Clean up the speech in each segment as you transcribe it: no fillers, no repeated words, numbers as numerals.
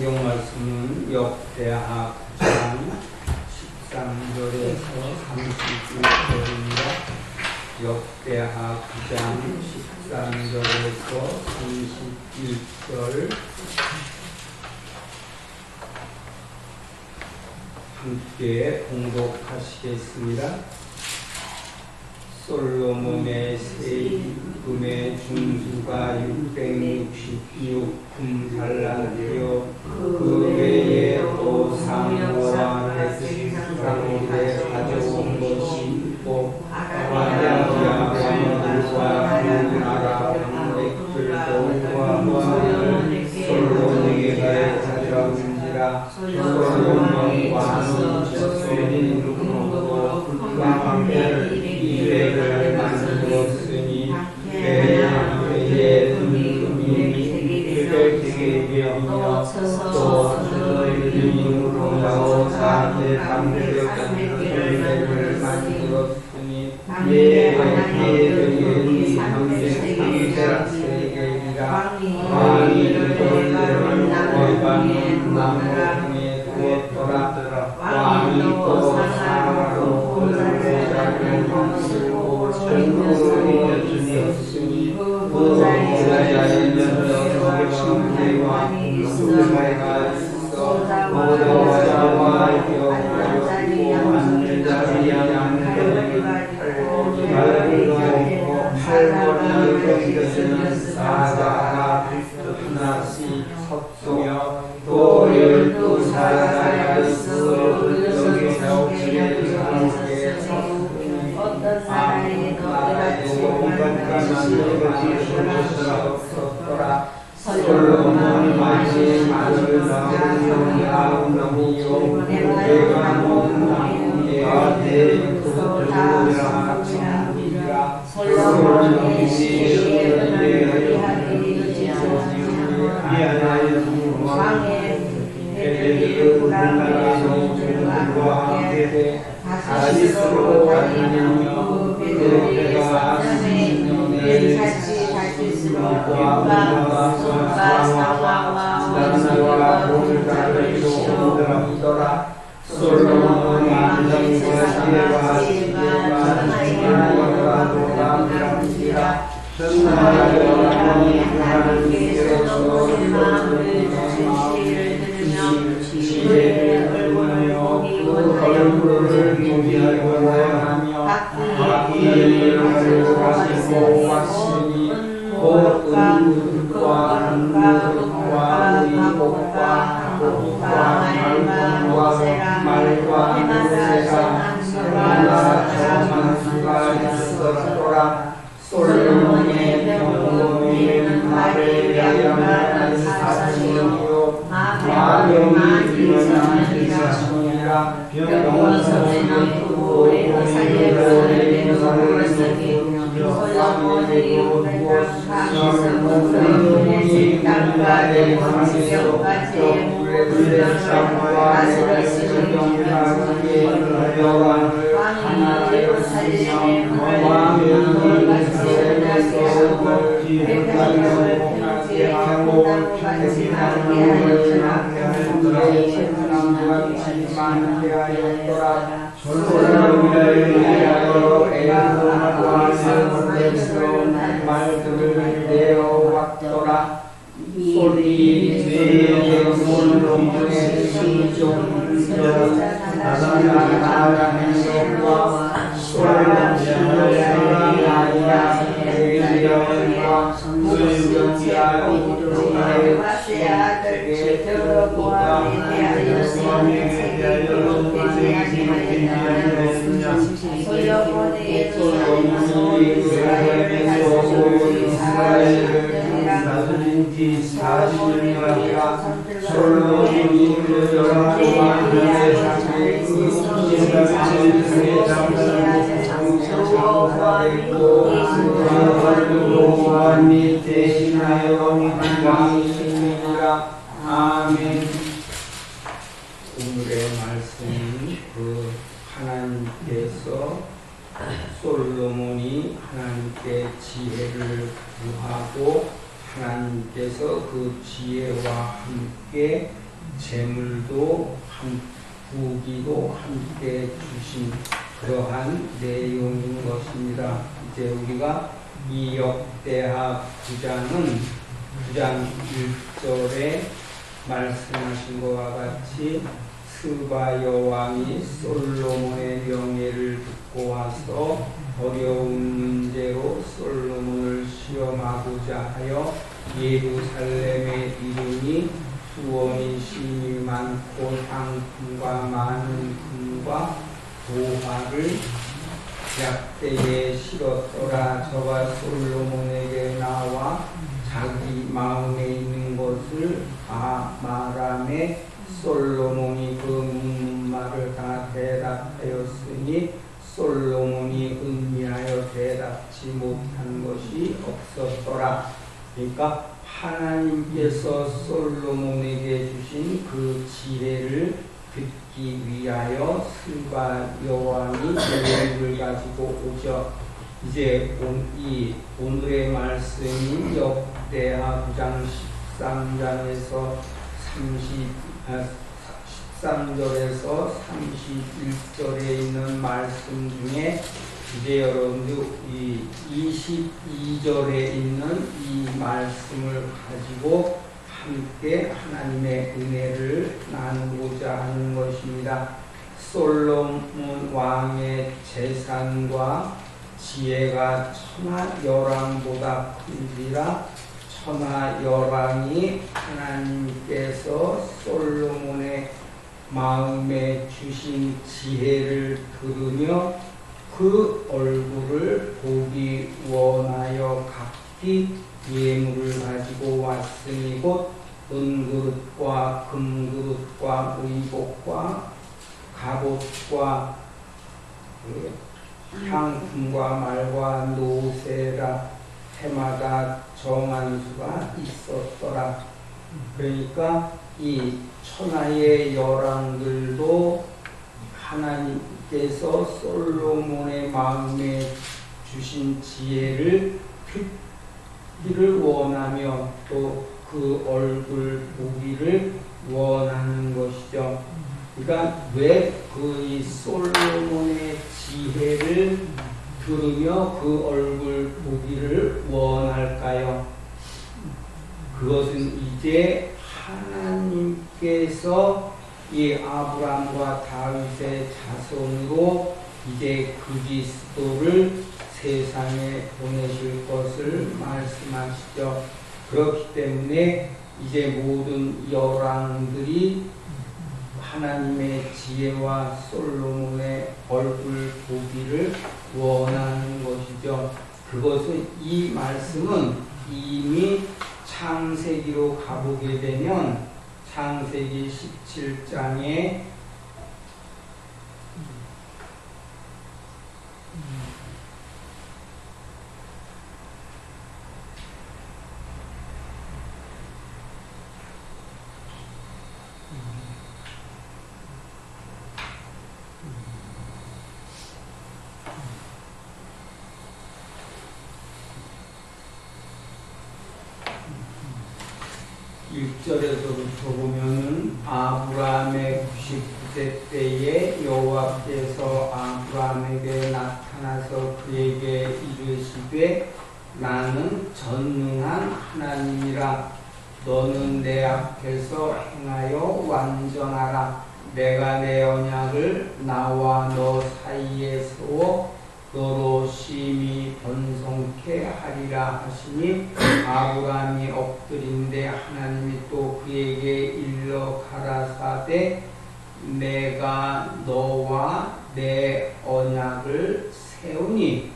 성경 말씀은 역대하 9장 13절에서 31절입니다. 역대하 9장 13절에서 31절 함께 봉독하시겠습니다. 솔로몬의 세금의 중수가 666금달란트요 그 외에 또 상어와 백상으로 가져온 것이 있고 아라비아 왕들과 그 나라 방백들도 구하고 솔로몬에게 가져온지라. 솔로몬 왕은 젖소리 누구고 불광을 200을 만들었으니 그의 금이 100개이며 또 그의 가오 4대 담대력 100을 만들었으니 그의 형제 대학세계이라. 왕이 그들을 거반 나무에 두었더라. 왕이 또 사마로 그들을 작은 형수고 전국을 주셨으니 그 보좌의 명령과 신뢰와 누구가 있어 보좌와 여호와고 하늘자리 양들이 팔걸이 사자가 나시 섭소며 또 12사자가 있어 여기서 지혜를 함께 섰으니 어떤 사람에게도 없었더라. 솔로몬이 마치 마늘 나무는 나무요 내가 온 나무에 대그들이라 청이라. 솔로몬이 시에는 위하되 미안하여 왕의 에베르라는 종들과 함께 다시스로 가느냐며 그대가 신년에 다시스로 왕과 사와와 나나와 볼가를 오더라. 솔로몬이 안정과 지혜와 지혜와 놀라운지라. 전하여 하나님께서 솔로몬의 지혜를 들으며 지혜를 얼굴하여 그 얼굴을 유지하고 하며 바퀴를 가지고 왔으니 곧 은과 은과 의복과 복과 말과 모세가 하나 저만수가 있었더라. 솔로몬의 병고는 말에 대하여 사실이요 마병이 일어난 기사이라. 병원서는 그의 사례를 솔로몬이 솔로몬이 땅과의 광명까지 다스렸으니 경하기에 여호와를 하나님을 살리시며 왕이 세우고 백성을 평지에 나무같이 나게 하였으나 많게 하였더라. 솔로몬을 위하여 에돔 왕에서 말들을 내어왔더라. 소리 내 솔로몬의 시종을 나라는 것과 솔로몬의 아이야 에리야와 그의 이도의 아들 제로보암에 대하여 솔로몬에 대하여 솔로몬이 이스라엘을 다스린 지 40년이라. 솔로몬이 그 여러 왕들의 상에 이스라엘의 장사를 여호와니 대신하여 왕이시니라. 아멘. 오늘의 말씀은 그 하나님께서 솔로몬이 하나님께 지혜를 구하고 하나님께서 그 지혜와 함께 재물도 부귀도 함께 주신 그러한 내용인 것입니다. 이제 우리가 이 역대하 9장은 9장 1절에 말씀하신 것과 같이 스바 여왕이 솔로몬의 명예를 듣고 와서 어려운 문제로 솔로몬을 시험하고자 하여 예루살렘에 이르니 수원이 심이 많고 상품과 많은 금과 도화를 약대에 실었더라. 저가 솔로몬에게 나와 자기 마음에 있는 것을 다 말하매 솔로몬이 그 묻는 말을 다 대답하였으니 솔로몬이 음미하여 대답지 못한 것이 없었더라. 그러니까 하나님께서 솔로몬에게 주신 그 지혜를 듣기 위하여 스바 여왕이 계획을 가지고 오죠. 이제 오늘의 말씀인 역대하 9장 13절에서 13절에서 31절에 있는 말씀 중에 이제 여러분들 이 22절에 있는 이 말씀을 가지고 함께 하나님의 은혜를 나누고자 하는 것입니다. 솔로몬 왕의 재산과 지혜가 천하 여랑보다 큰지라 천하 여랑이 하나님께서 솔로몬의 마음에 주신 지혜를 들으며 그 얼굴을 보기 원하여 각기 예물을 가지고 왔으니 곧 은그릇과 금그릇과 의복과 갑옷과 향품과 말과 노새라 해마다 정한 수가 있었더라. 그러니까 이 천하의 여랑들도 하나님께서 솔로몬의 마음에 주신 지혜를 듣기를 원하며 또 그 얼굴 보기를 원하는 것이죠. 그러니까 왜 그 솔로몬의 지혜를 들으며 그 얼굴 보기를 원할까요? 그것은 이제 하나님께서 이 아브람과 다윗의 자손으로 이제 그리스도를 세상에 보내실 것을 말씀하시죠. 그렇기 때문에 이제 모든 여랑들이 하나님의 지혜와 솔로몬의 얼굴 보기를 원하는 것이죠. 그것은 이 말씀은 이미 창세기로 가보게 되면 창세기 17장에 (1절에서부터) 보면은 아브라함의 99세 때에 여호와께서 아브라함에게 나타나서 그에게 이르시되 나는 전능한 하나님이라. 너는 내 앞에서 행하여 완전하라. 내가 내 언약을 나와 너 사이에 세워 너로 심히 번성케 하리라 하시니 아브라함이 엎드린데 하나님이 또 그에게 일러 가라사대 내가 너와 내 언약을 세우니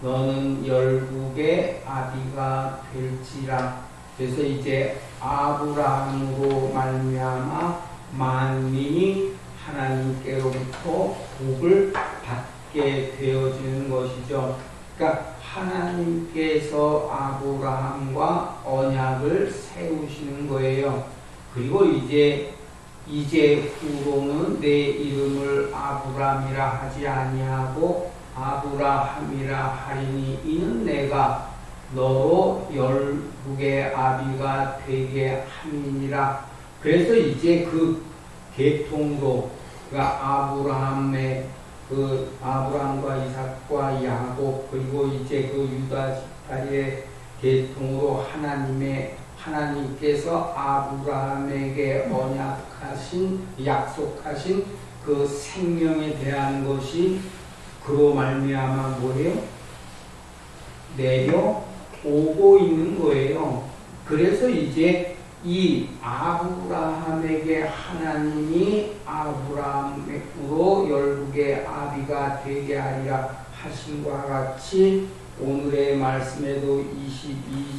너는 열국의 아비가 될지라. 그래서 이제 아브라함으로 말미암아 만민이 하나님께로부터 복을 받게 되어지는 것이죠. 그러니까 하나님께서 아브라함과 언약을 세우시는 거예요. 그리고 이제 후로는 내 이름을 아브람이라 하지 아니하고 아브라함이라 하리니 이는 내가 너로 열국의 아비가 되게 함이니라. 그래서 이제 그 계통으로 아브라함과 이삭과 야곱 그리고 이제 그 유다 지파의 계통으로 하나님께서 아브라함에게 약속하신 그 생명에 대한 것이 그로 말미암아 뭐예요? 내려오고 있는 거예요. 그래서 이제 이 아브라함에게 하나님이 아브라함으로 열국의 아비가 되게 하리라 하신과 같이 오늘의 말씀에도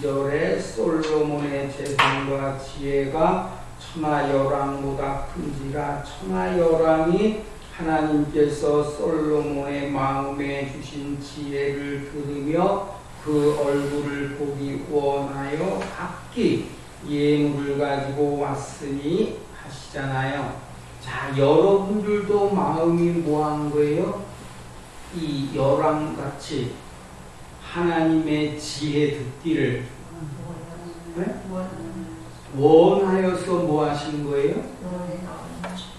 22절에 솔로몬의 재성과 지혜가 천하여랑보다 큰지라 천하여랑이 하나님께서 솔로몬의 마음에 주신 지혜를 들으며 그 얼굴을 보기 원하여 각기 예물을 가지고 왔으니 하시잖아요. 자, 여러분들도 마음이 뭐한 거예요? 이 여랑같이 하나님의 지혜 듣기를 네? 원하여서 뭐 하신 거예요?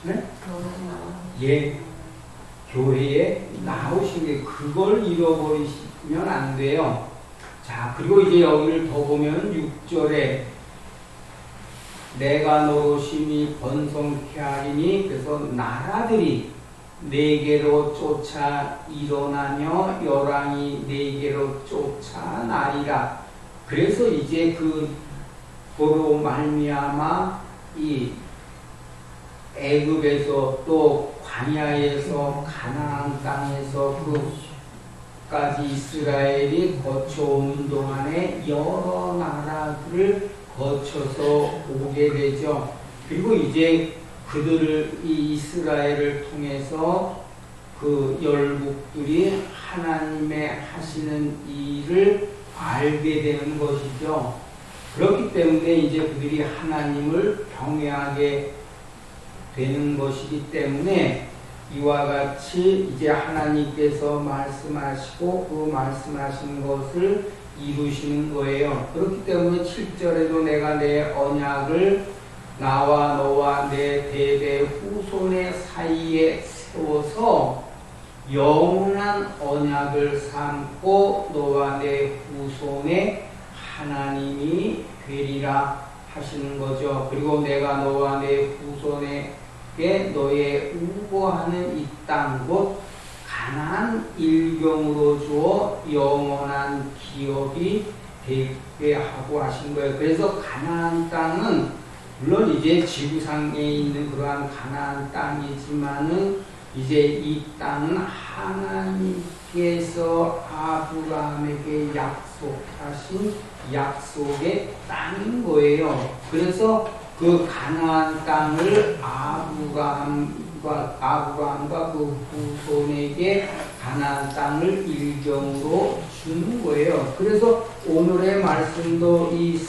네? 예, 교회에 나오신 게 그걸 잃어버리시면 안 돼요. 자, 그리고 이제 여기를 더 보면 6절에 내가 너로 심히 번성케 하리니 그래서 나라들이 네게로 쫓아 일어나며 여랑이 네게로 쫓아나리라. 그래서 이제 그로 말미암아 이 애굽에서 또 광야에서 가나안 땅에서 그까지 이스라엘이 거쳐오는 동안에 여러 나라들을 거쳐서 오게 되죠. 그리고 이제 그들을 이 이스라엘을 통해서 그 열국들이 하나님의 하시는 일을 알게 되는 것이죠. 그렇기 때문에 이제 그들이 하나님을 경외하게 되는 것이기 때문에 이와 같이 이제 하나님께서 말씀하시고 그 말씀하신 것을 이루시는 거예요. 그렇기 때문에 7절에도 내가 내 언약을 나와 너와 내 대대 후손의 사이에 세워서 영원한 언약을 삼고 너와 내 후손의 하나님이 되리라 하시는 거죠. 그리고 내가 너와 내 후손에게 너의 우거하는 이 땅 곧 가나안 일경으로 주어 영원한 기업이 되게 하고 하신 거예요. 그래서 가나안 땅은 물론 이제 지구상에 있는 그러한 가나안 땅이지만은 이제 이 땅은 하나님께서 아브라함에게 약속하신 약속의 땅인 거예요. 그래서 그 가나안 땅을 아브라함과 그 후손에게 가나안 땅을 일경으로 주는 거예요. 그래서 오늘의 말씀도 이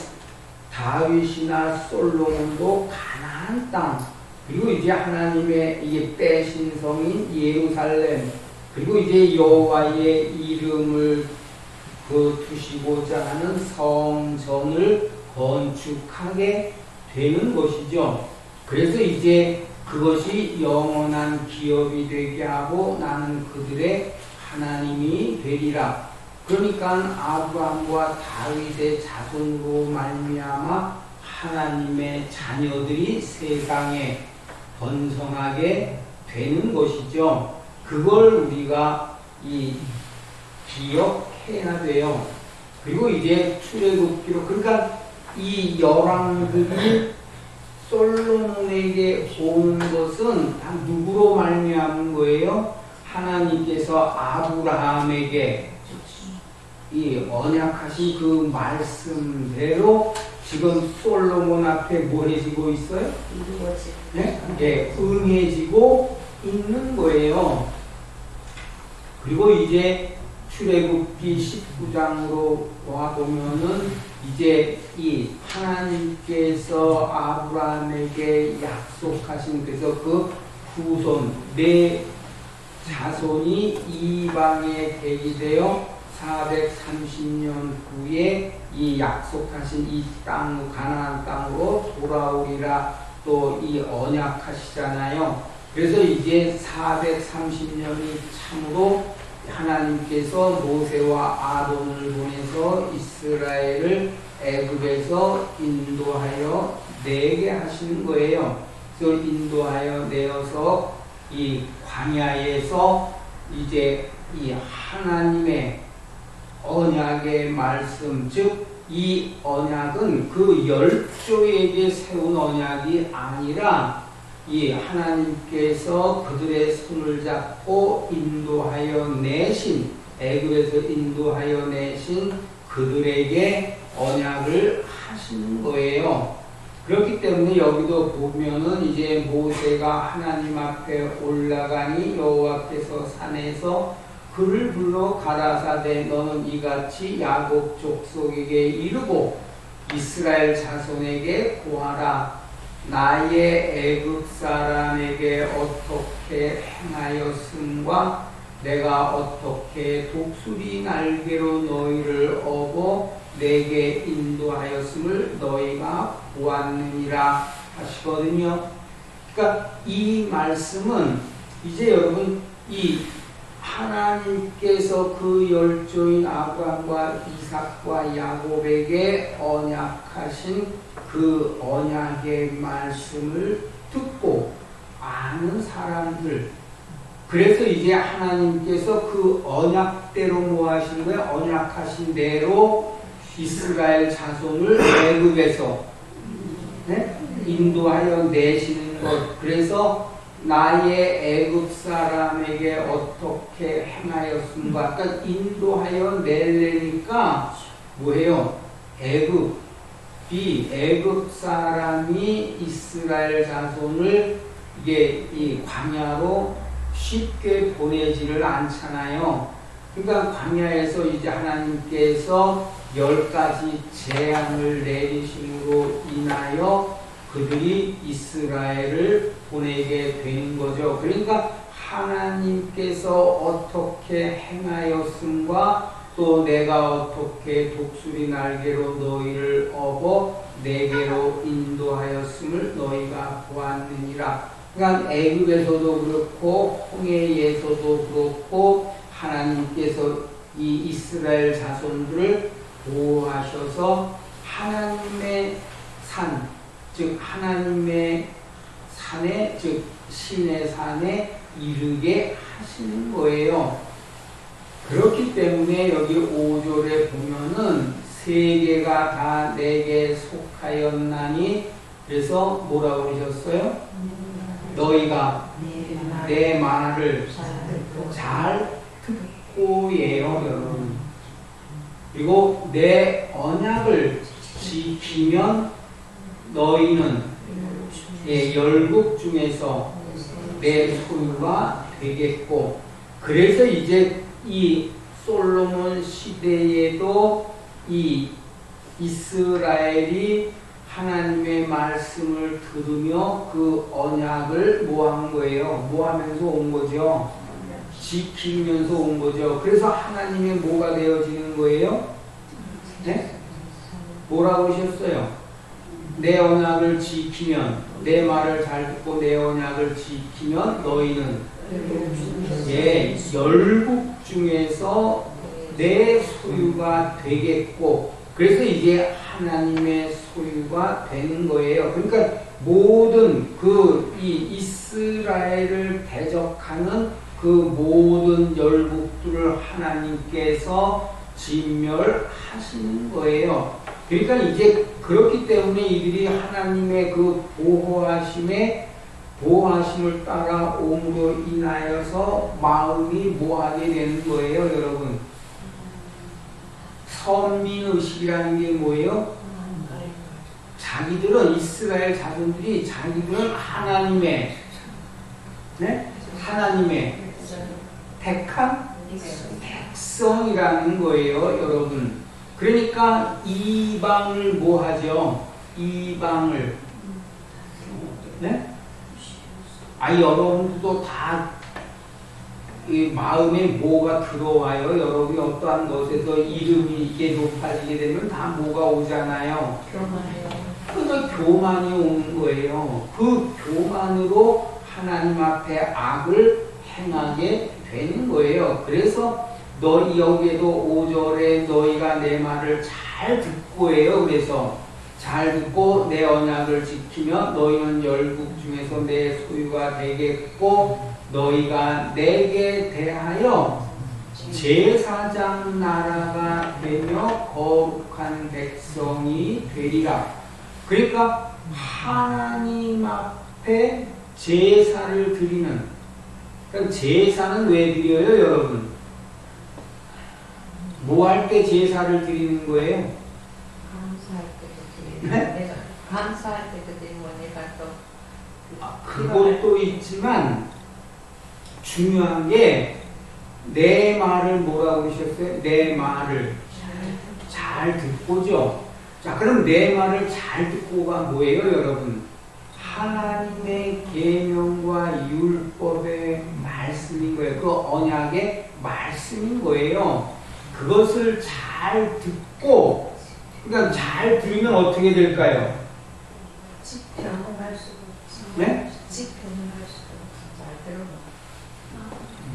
다윗이나 솔로몬도 가나안 땅 그리고 이제 하나님의 이게 빼신 성인 예루살렘 그리고 이제 여호와의 이름을 두시고자 하는 성전을 건축하게 되는 것이죠. 그래서 이제 그것이 영원한 기업이 되게 하고 나는 그들의 하나님이 되리라. 그러니까 아브라함과 다윗의 자손으로 말미암아 하나님의 자녀들이 세상에 번성하게 되는 것이죠. 그걸 우리가 기억해야 돼요. 그리고 이제 출애굽기로 그러니까 이 열왕들이 솔로몬에게 오는 것은 다 누구로 말미암은 거예요? 하나님께서 아브라함에게 이 언약하신 그 말씀대로 지금 솔로몬 앞에 뭐 해지고 있어요? 네? 네, 응해지고 있는 거예요. 그리고 이제 출애굽기 19장으로 와 보면은 이제 이 하나님께서 아브라함에게 약속하신 그래서 그 후손 내 자손이 이방에 계기되어 430년 후에 이 약속하신 이 땅 가나안 땅으로 돌아오리라 또 이 언약하시잖아요. 그래서 이제 430년이 참으로 하나님께서 모세와 아론을 보내서 이스라엘을 애굽에서 인도하여 내게 하시는 거예요. 그래서 인도하여 내어서 이 광야에서 이제 이 하나님의 언약의 말씀, 즉 이 언약은 그 열조에게 세운 언약이 아니라 이 하나님께서 그들의 손을 잡고 인도하여 내신, 애굽에서 인도하여 내신 그들에게 언약을 하시는 거예요. 그렇기 때문에 여기도 보면은 이제 모세가 하나님 앞에 올라가니 여호와께서 산에서 그를 불러 가라사대 너는 이같이 야곱 족속에게 이르고 이스라엘 자손에게 고하라. 나의 애굽 사람에게 어떻게 행하였음과 내가 어떻게 독수리 날개로 너희를 업어 내게 인도하였음을 너희가 보았느니라 하시거든요. 그러니까 이 말씀은 이제 여러분 이 하나님께서 그 열조인 아브라함과 이삭과 야곱에게 언약하신 그 언약의 말씀을 듣고 아는 사람들, 그래서 이제 하나님께서 그 언약대로 뭐 하신 거예요? 언약하신 대로 이스라엘 자손을 애굽에서 인도하여 내시는 것. 그래서 나의 애굽 사람에게 어떻게 행하였음과, 그러니까 인도하여 내려니까 뭐예요? 애굽 사람이 이스라엘 자손을 이게 이 광야로 쉽게 보내지를 않잖아요. 그러니까 광야에서 이제 하나님께서 10가지 재앙을 내리심으로 인하여 그들이 이스라엘을 보내게 되는 거죠. 그러니까 하나님께서 어떻게 행하였음과 또 내가 어떻게 독수리 날개로 너희를 업어 내게로 인도하였음을 너희가 보았느니라. 그러니까 애굽에서도 그렇고 홍해에서도 그렇고 하나님께서 이 이스라엘 자손들을 보호하셔서 하나님의 산, 즉 하나님의 산에, 즉 신의 산에 이르게 하시는 거예요. 그렇기 때문에 여기 5절에 보면은 세계가 다 내게 속하였나니, 그래서 뭐라고 그러셨어요? 너희가 내 말을 잘 듣고예요, 여러분. 그리고 내 언약을 지키면 너희는 열국 중에서 내 소유가 되겠고, 그래서 이제 이 솔로몬 시대에도 이 이스라엘이 하나님의 말씀을 들으며 그 언약을 뭐 한 거예요? 뭐 하면서 온 거죠? 지키면서 온 거죠. 그래서 하나님의 뭐가 되어지는 거예요? 네? 뭐라고 하셨어요? 내 언약을 지키면, 내 말을 잘 듣고 내 언약을 지키면 너희는 열국 중에서 내 소유가 되겠고, 그래서 이제 하나님의 소유가 되는 거예요. 그러니까 모든 이 이스라엘을 대적하는 그 모든 열국들을 하나님께서 진멸하시는 거예요. 그러니까 이제 그렇기 때문에 이들이 하나님의 그 보호하심을 따라옴으로 인하여서 마음이 뭐하게 되는 거예요, 여러분? 선민의식이라는 게 뭐예요? 자기들은, 이스라엘 자손들이 자기들은 하나님의 택한 백성이라는 거예요, 여러분. 그러니까 이방을 뭐 하죠? 이방을. 여러분들도 다 이 마음에 뭐가 들어와요? 여러분이 어떠한 것에서 이름이 이게 높아지게 되면 다 뭐가 오잖아요. 그저 교만이 오는 거예요. 그 교만으로 하나님 앞에 악을 행하게 되는 거예요. 그래서 너희 여기에도 5절에 너희가 내 말을 잘 듣고 해요. 그래서 잘 듣고 내 언약을 지키면 너희는 열국 중에서 내 소유가 되겠고 너희가 내게 대하여 제사장 나라가 되며 거룩한 백성이 되리라. 그러니까 하나님 앞에 제사를 드리는, 그러니까 제사는 왜 드려요, 여러분? 뭐 할 때 제사를 드리는 거예요? 감사할 때도 드리고, 네? 감사할 때도 드리고, 내가 또 그것도 있지만 중요한 게 내 말을 뭐라고 그러셨어요? 내 말을 잘 듣고죠. 자, 그럼 내 말을 잘 듣고가 뭐예요, 여러분? 하나님의 계명과 율법의 말씀인 거예요. 그 언약의 말씀인 거예요. 그것을 잘 듣고, 그러니까 잘 들으면 어떻게 될까요? 집행을 할 수도 없지. 네? 집행을 할 수도 없지. 잘 들어봐.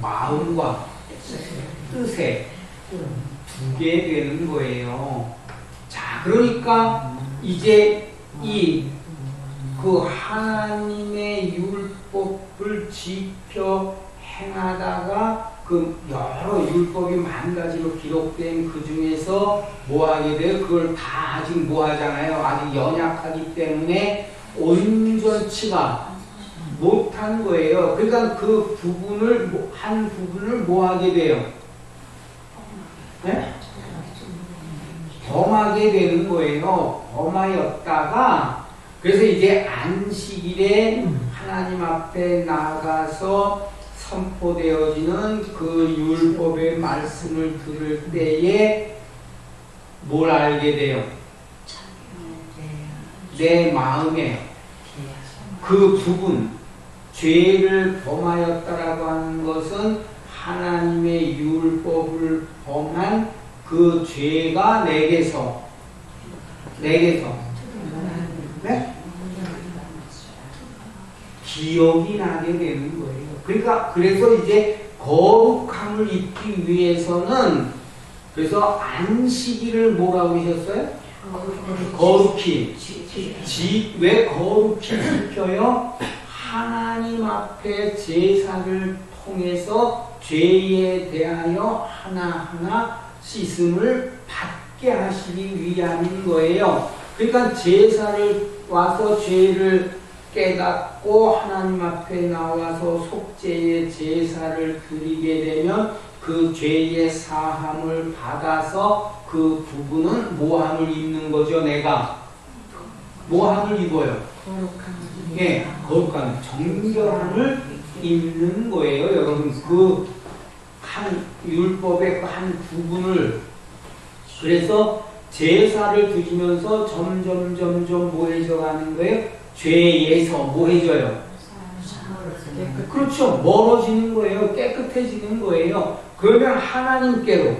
마음과 뜻에 두게 되는 거예요. 자, 그러니까 이제 그 하나님의 율법을 지켜 행하다가 그 여러 율법이 만 가지로 기록된 그 중에서 뭐 하게 돼요? 그걸 다 아직 뭐 하잖아요. 아직 연약하기 때문에 온전치가 못한 거예요. 그러니까 그 부분을, 한 부분을 뭐 하게 돼요? 네? 범하게 되는 거예요. 범하였다가, 그래서 이제 안식일에 하나님 앞에 나가서 선포되어지는 그 율법의 말씀을 들을 때에 뭘 알게 돼요? 내 마음에 그 부분, 죄를 범하였다라고 하는 것은 하나님의 율법을 범한 그 죄가 내게서 네? 기억이 나게 되는 거예요. 그러니까 그래서 이제 거룩함을 입기 위해서는, 그래서 안식일을 뭐라고 하셨어요? 거룩히. 왜 거룩히 지켜요? 하나님 앞에 제사를 통해서 죄에 대하여 하나하나 씻음을 받게 하시기 위함인 거예요. 그러니까 제사를 와서 죄를 깨닫고 하나님 앞에 나와서 속죄의 제사를 드리게 되면 그 죄의 사함을 받아서 그 부분은 모함을 입는 거죠. 내가 모함을 입어요. 예, 거룩한 정결함을 입는 거예요, 여러분. 그 한 율법의 그 한 부분을. 그래서 제사를 드리면서 점점 뭐해져 가는 거예요? 죄에서 뭐해져요? 그렇죠. 멀어지는 거예요. 깨끗해지는 거예요. 그러면 하나님께로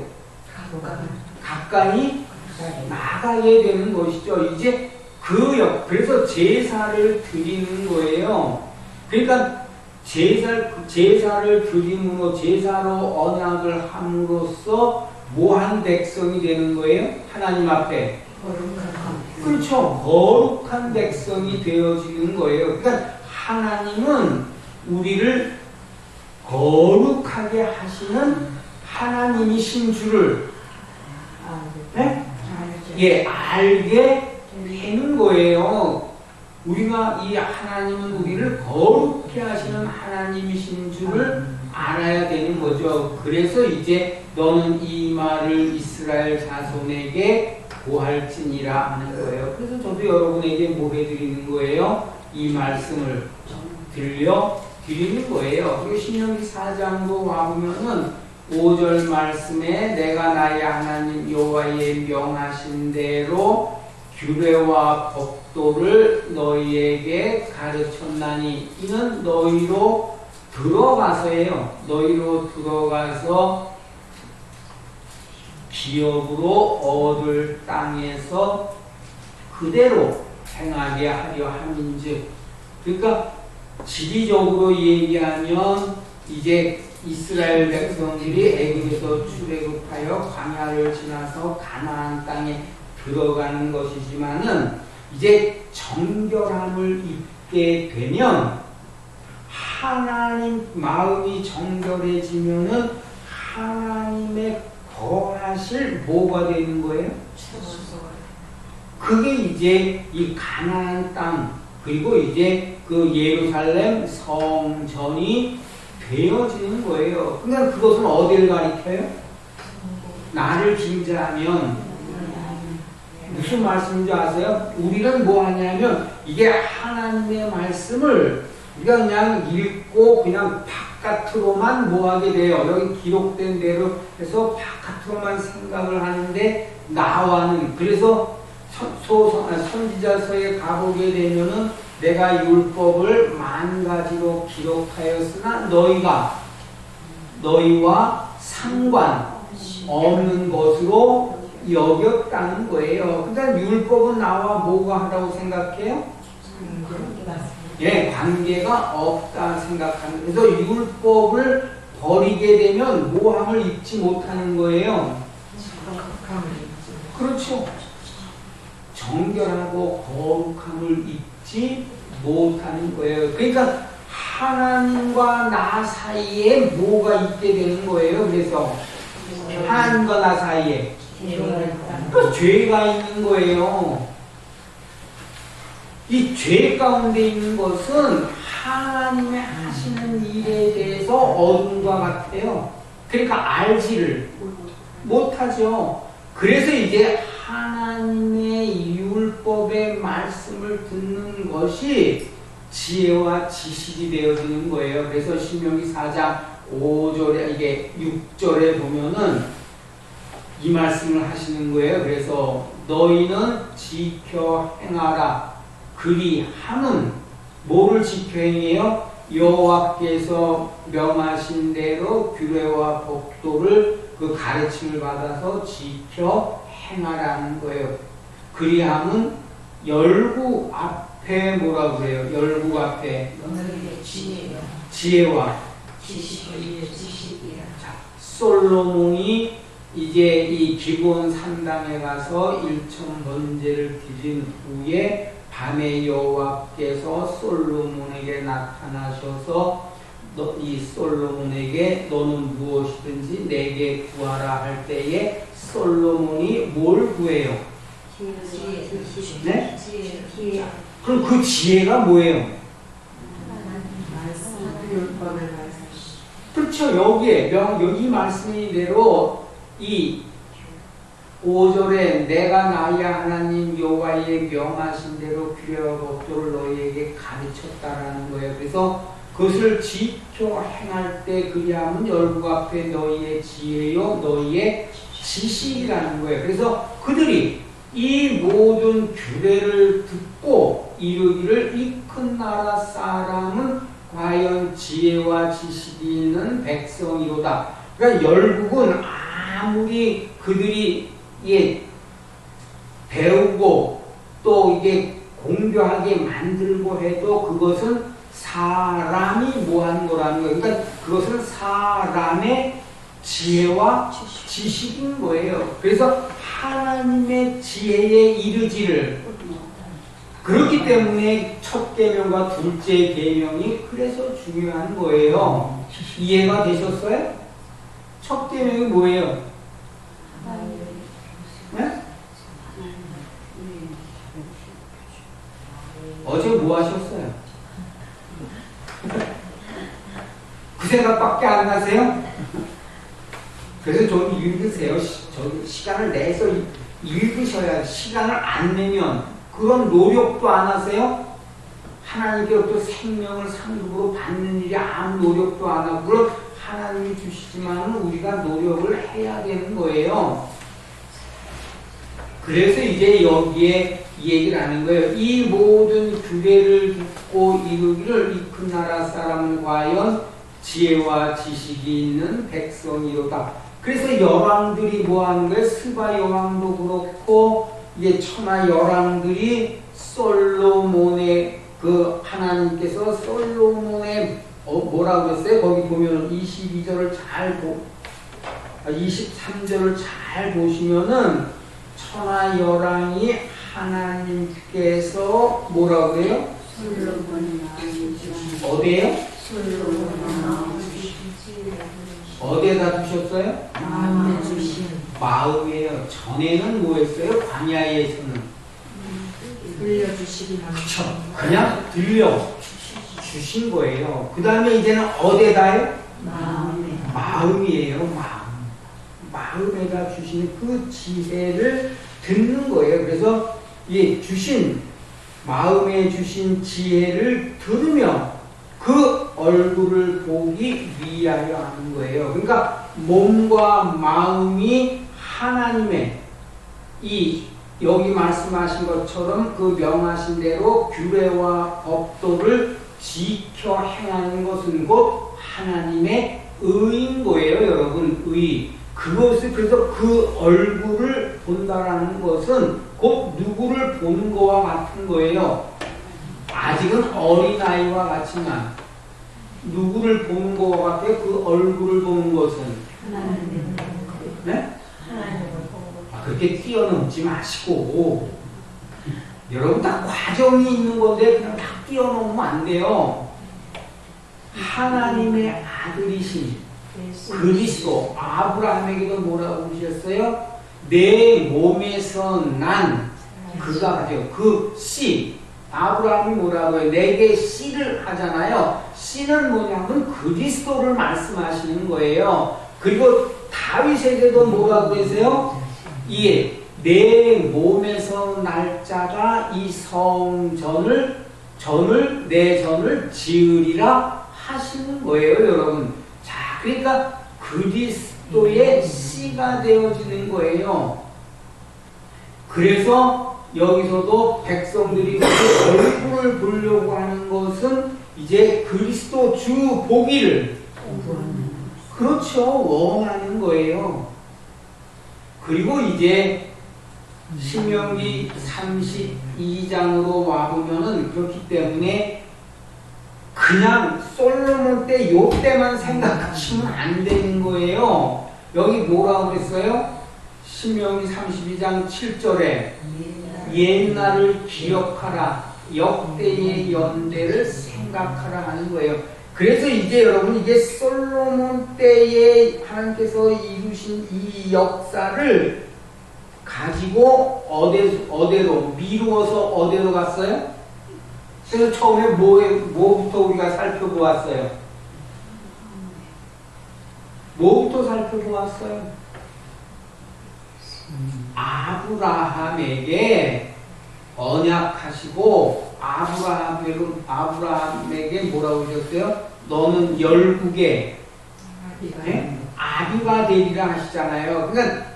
가까이 나가게 되는 것이죠. 이제 그래서 제사를 드리는 거예요. 그러니까 제사를 드림으로, 제사로 언약을 함으로써 뭐한 백성이 되는 거예요? 하나님 앞에. 그렇죠. 거룩한 백성이 되어지는 거예요. 그러니까 하나님은 우리를 거룩하게 하시는 하나님이신 줄을 네? 예, 알게 되는 거예요. 우리가 이 하나님은 우리를 거룩해 하시는 하나님이신 줄을 알아야 되는 거죠. 그래서 이제 너는 이 말을 이스라엘 자손에게 고할지니라 하는 거예요. 그래서 저도 여러분에게 뭐 해드리는 거예요? 이 말씀을 들려드리는 거예요. 그리고 신명기 4장도 와보면은 5절 말씀에 내가 나의 하나님 여호와의 명하신 대로 규례와 법도를 너희에게 가르쳤나니 이는 너희로 들어가서예요. 너희로 들어가서 기업으로 얻을 땅에서 그대로 행하게 하려 함인즉. 그러니까 지리적으로 얘기하면 이제 이스라엘 백성들이 애굽에서 출애굽하여 광야를 지나서 가나안 땅에 들어가는 것이지만은 이제 정결함을 입게 되면 하나님 마음이 정결해지면은 하나님의 거하실 뭐가 되는 거예요? 그게 이제 이 가나안 땅 그리고 이제 그 예루살렘 성전이 되어지는 거예요. 그러니까 그것은 어디를 가리켜요? 나를 빙자하면 무슨 말씀인지 아세요? 우리는 뭐 하냐면 이게 하나님의 말씀을 우리가 그냥 읽고 그냥 바깥으로만 뭐 하게 돼요. 여기 기록된 대로 해서 바깥으로만 생각을 하는데 나와는 그래서 선지자서에 가보게 되면은 내가 율법을 10,000가지로 기록하였으나 너희와 상관 없는 것으로 여겼다는 거예요. 그러니까 율법은 나와 뭐가 하라고 생각해요? 예, 관계가 없다 생각하는. 그래서 율법을 버리게 되면 모함을 입지 못하는 거예요. 그렇죠. 정결하고 거룩함을 입지 못하는 거예요. 그러니까 하나님과 나 사이에 뭐가 있게 되는 거예요. 그래서 하나님과 나 사이에 죄가 있는 거예요. 이 죄 가운데 있는 것은 하나님의 하시는 일에 대해서 어둠과 같아요. 그러니까 알지를 못하죠. 그래서 이제 하나님의 율법의 말씀을 듣는 것이 지혜와 지식이 되어지는 거예요. 그래서 신명기 4장 5절에 이게 6절에 보면은 이 말씀을 하시는 거예요. 그래서 너희는 지켜 행하라. 그리함은 뭐를 지켜 행해요? 여호와께서 명하신 대로 규례와 법도를 그 가르침을 받아서 지켜 행하라는 거예요. 그리함은 열국 앞에 뭐라고 그래요? 열국 앞에 지혜와 지식이라. 자, 솔로몬이 이제 이 기브온 산당에 가서 1,000번제를 드린 후에 밤에 여호와께서 솔로몬에게 나타나셔서 이 솔로몬에게 너는 무엇이든지 내게 구하라 할 때에 솔로몬이 뭘 구해요? 네? 지혜. 그럼 그 지혜가 뭐예요? 그렇죠. 여기에 여기 말씀이대로 이 5절에 내가 나의 하나님 여호와의 명하신 대로 규례와 법도를 너희에게 가르쳤다라는 거예요. 그래서 그것을 지켜 행할 때 그리하면 열국 앞에 너희의 지혜요 너희의 지식이라는 거예요. 그래서 그들이 이 모든 규례를 듣고 이루기를 이 큰 나라 사람은 과연 지혜와 지식이 있는 백성이로다. 그러니까 열국은 아무리 그들이 배우고 또 이게 공교하게 만들고 해도 그것은 사람이 뭐하는 거라는 거예요. 그러니까 그것은 사람의 지혜와 지식인 거예요. 그래서 하나님의 지혜에 이르지를 그렇기 때문에 첫 계명과 둘째 계명이 그래서 중요한 거예요. 이해가 되셨어요? 첫 계명이 뭐예요? 네? 어제 뭐 하셨어요? 그 생각밖에 안 나세요? 그래서 좀 읽으세요. 시간을 내서 읽으셔야 시간을 안 내면 그런 노력도 안 하세요? 하나님께로부터 생명을 상급으로 받는 일이 아무 노력도 안 하고 물론 하나님이 주시지만 우리가 노력을 해야 되는 거예요. 그래서 이제 여기에 이 얘기를 하는 거예요. 이 모든 규례를 듣고 이루기를 이 큰 나라 사람은 과연 지혜와 지식이 있는 백성이로다. 그래서 여왕들이 뭐 하는 거예요? 스바 여왕도 그렇고 이제 천하 여왕들이 솔로몬의 그 하나님께서 솔로몬의 뭐라고 그랬어요? 거기 보면 22절을 23절을 잘 보시면은 천하 열왕이 하나님께서 뭐라고 그래요? 어디에요? 어디에다 두셨어요? 마음이에요. 전에는 뭐였어요? 광야에서는 들려주시기 그쵸. 그냥 들려주신 거예요. 그 다음에 이제는 어디에다요? 마음이에요. 마음에다 주시는 그 지혜를 듣는 거예요. 그래서 마음에 주신 지혜를 들으며 그 얼굴을 보기 위하여 하는 거예요. 그러니까 몸과 마음이 하나님의 여기 말씀하신 것처럼 그 명하신 대로 규례와 법도를 지켜 행하는 것은 곧 하나님의 의인 거예요, 여러분. 그래서 그 얼굴을 본다라는 것은 곧 누구를 보는 거와 같은 거예요. 아직은 어린아이와 같지만 누구를 보는 거와 같아요? 그 얼굴을 보는 것은 네? 그렇게 뛰어넘지 마시고 여러분 다 과정이 있는 건데 그냥 다 뛰어넘으면 안 돼요. 하나님의 아들이신 그리스도 아브라함에게도 뭐라고 그러셨어요? 내 몸에서 난 그가 가죠. 그 씨 아브라함이 뭐라고 해요? 내게 씨를 하잖아요. 씨는 뭐냐면 그리스도를 말씀하시는 거예요. 그리고 다윗에게도 뭐라고 그러세요? 내 몸에서 날 자가 이 내 전을 지으리라 하시는 거예요, 여러분. 자, 그러니까 그리스도의 씨가 되어지는 거예요. 그래서 여기서도 백성들이 그 얼굴을 보려고 하는 것은 이제 그리스도 주 보기를 그렇죠, 원하는 거예요. 그리고 이제 신명기 32장으로 와보면은 그렇기 때문에 그냥 솔로몬 때 요 때만 생각하시면 안 되는 거예요. 여기 뭐라고 그랬어요? 신명기 32장 7절에 옛날을 기억하라, 역대의 연대를 생각하라 하는 거예요. 그래서 이제 여러분 이게 솔로몬 때에 하나님께서 이루신 이 역사를 가지고 어디로 미루어서 어디로 갔어요? 그래서 처음에 뭐부터 우리가 살펴보았어요? 뭐부터 살펴보았어요? 아브라함에게 언약하시고 아브라함에게 뭐라고 하셨어요? 너는 열국의 아비가 되리라 하시잖아요. 그러니까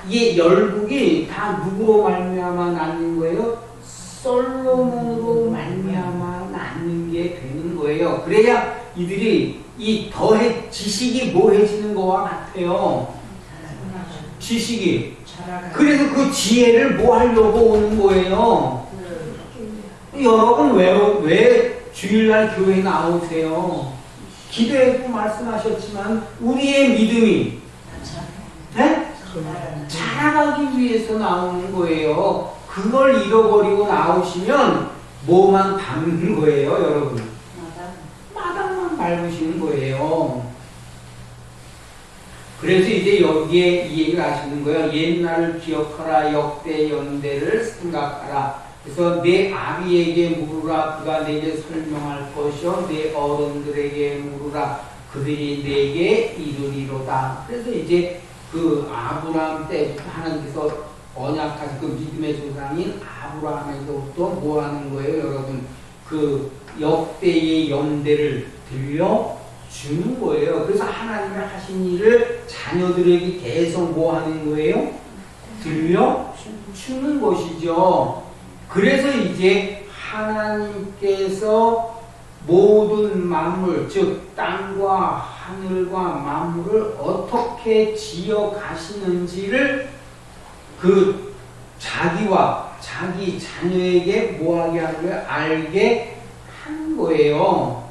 이 열국이 다 누구로 말미암아 낳는 거예요? 솔로몬으로 말미암아 낳는 게 되는 거예요. 그래야 이들이 지식이 뭐해지는 거와 같아요. 지식이. 그래서 그 지혜를 뭐 하려고 오는 거예요? 여러분 왜 주일날 교회 나오세요? 기도에도 말씀하셨지만 우리의 믿음이 자라가기 위해서 나오는 거예요. 그걸 잃어버리고 나오시면 뭐만 밟는 거예요, 여러분? 마당만 밟으시는 거예요. 그래서 이제 여기에 이 얘기를 하시는 거예요. 옛날을 기억하라, 역대 연대를 생각하라. 그래서 내 아비에게 물으라, 그가 내게 설명할 것이요, 내 어른들에게 물으라, 그들이 내게 이르리로다. 그래서 이제 그 아브라함 때부터 하나님께서 언약하신 그 믿음의 조상인 아브라함에게부터 뭐 하는 거예요, 여러분? 그 역대의 연대를 들려주는 거예요. 그래서 하나님이 하신 일을 자녀들에게 계속 뭐 하는 거예요? 들려주는 것이죠. 그래서 이제 하나님께서 모든 만물, 즉 땅과 하늘과 만물을 어떻게 지어 가시는지를 그 자기와 자기 자녀에게 뭐하게 하는 거예요? 알게 한 거예요.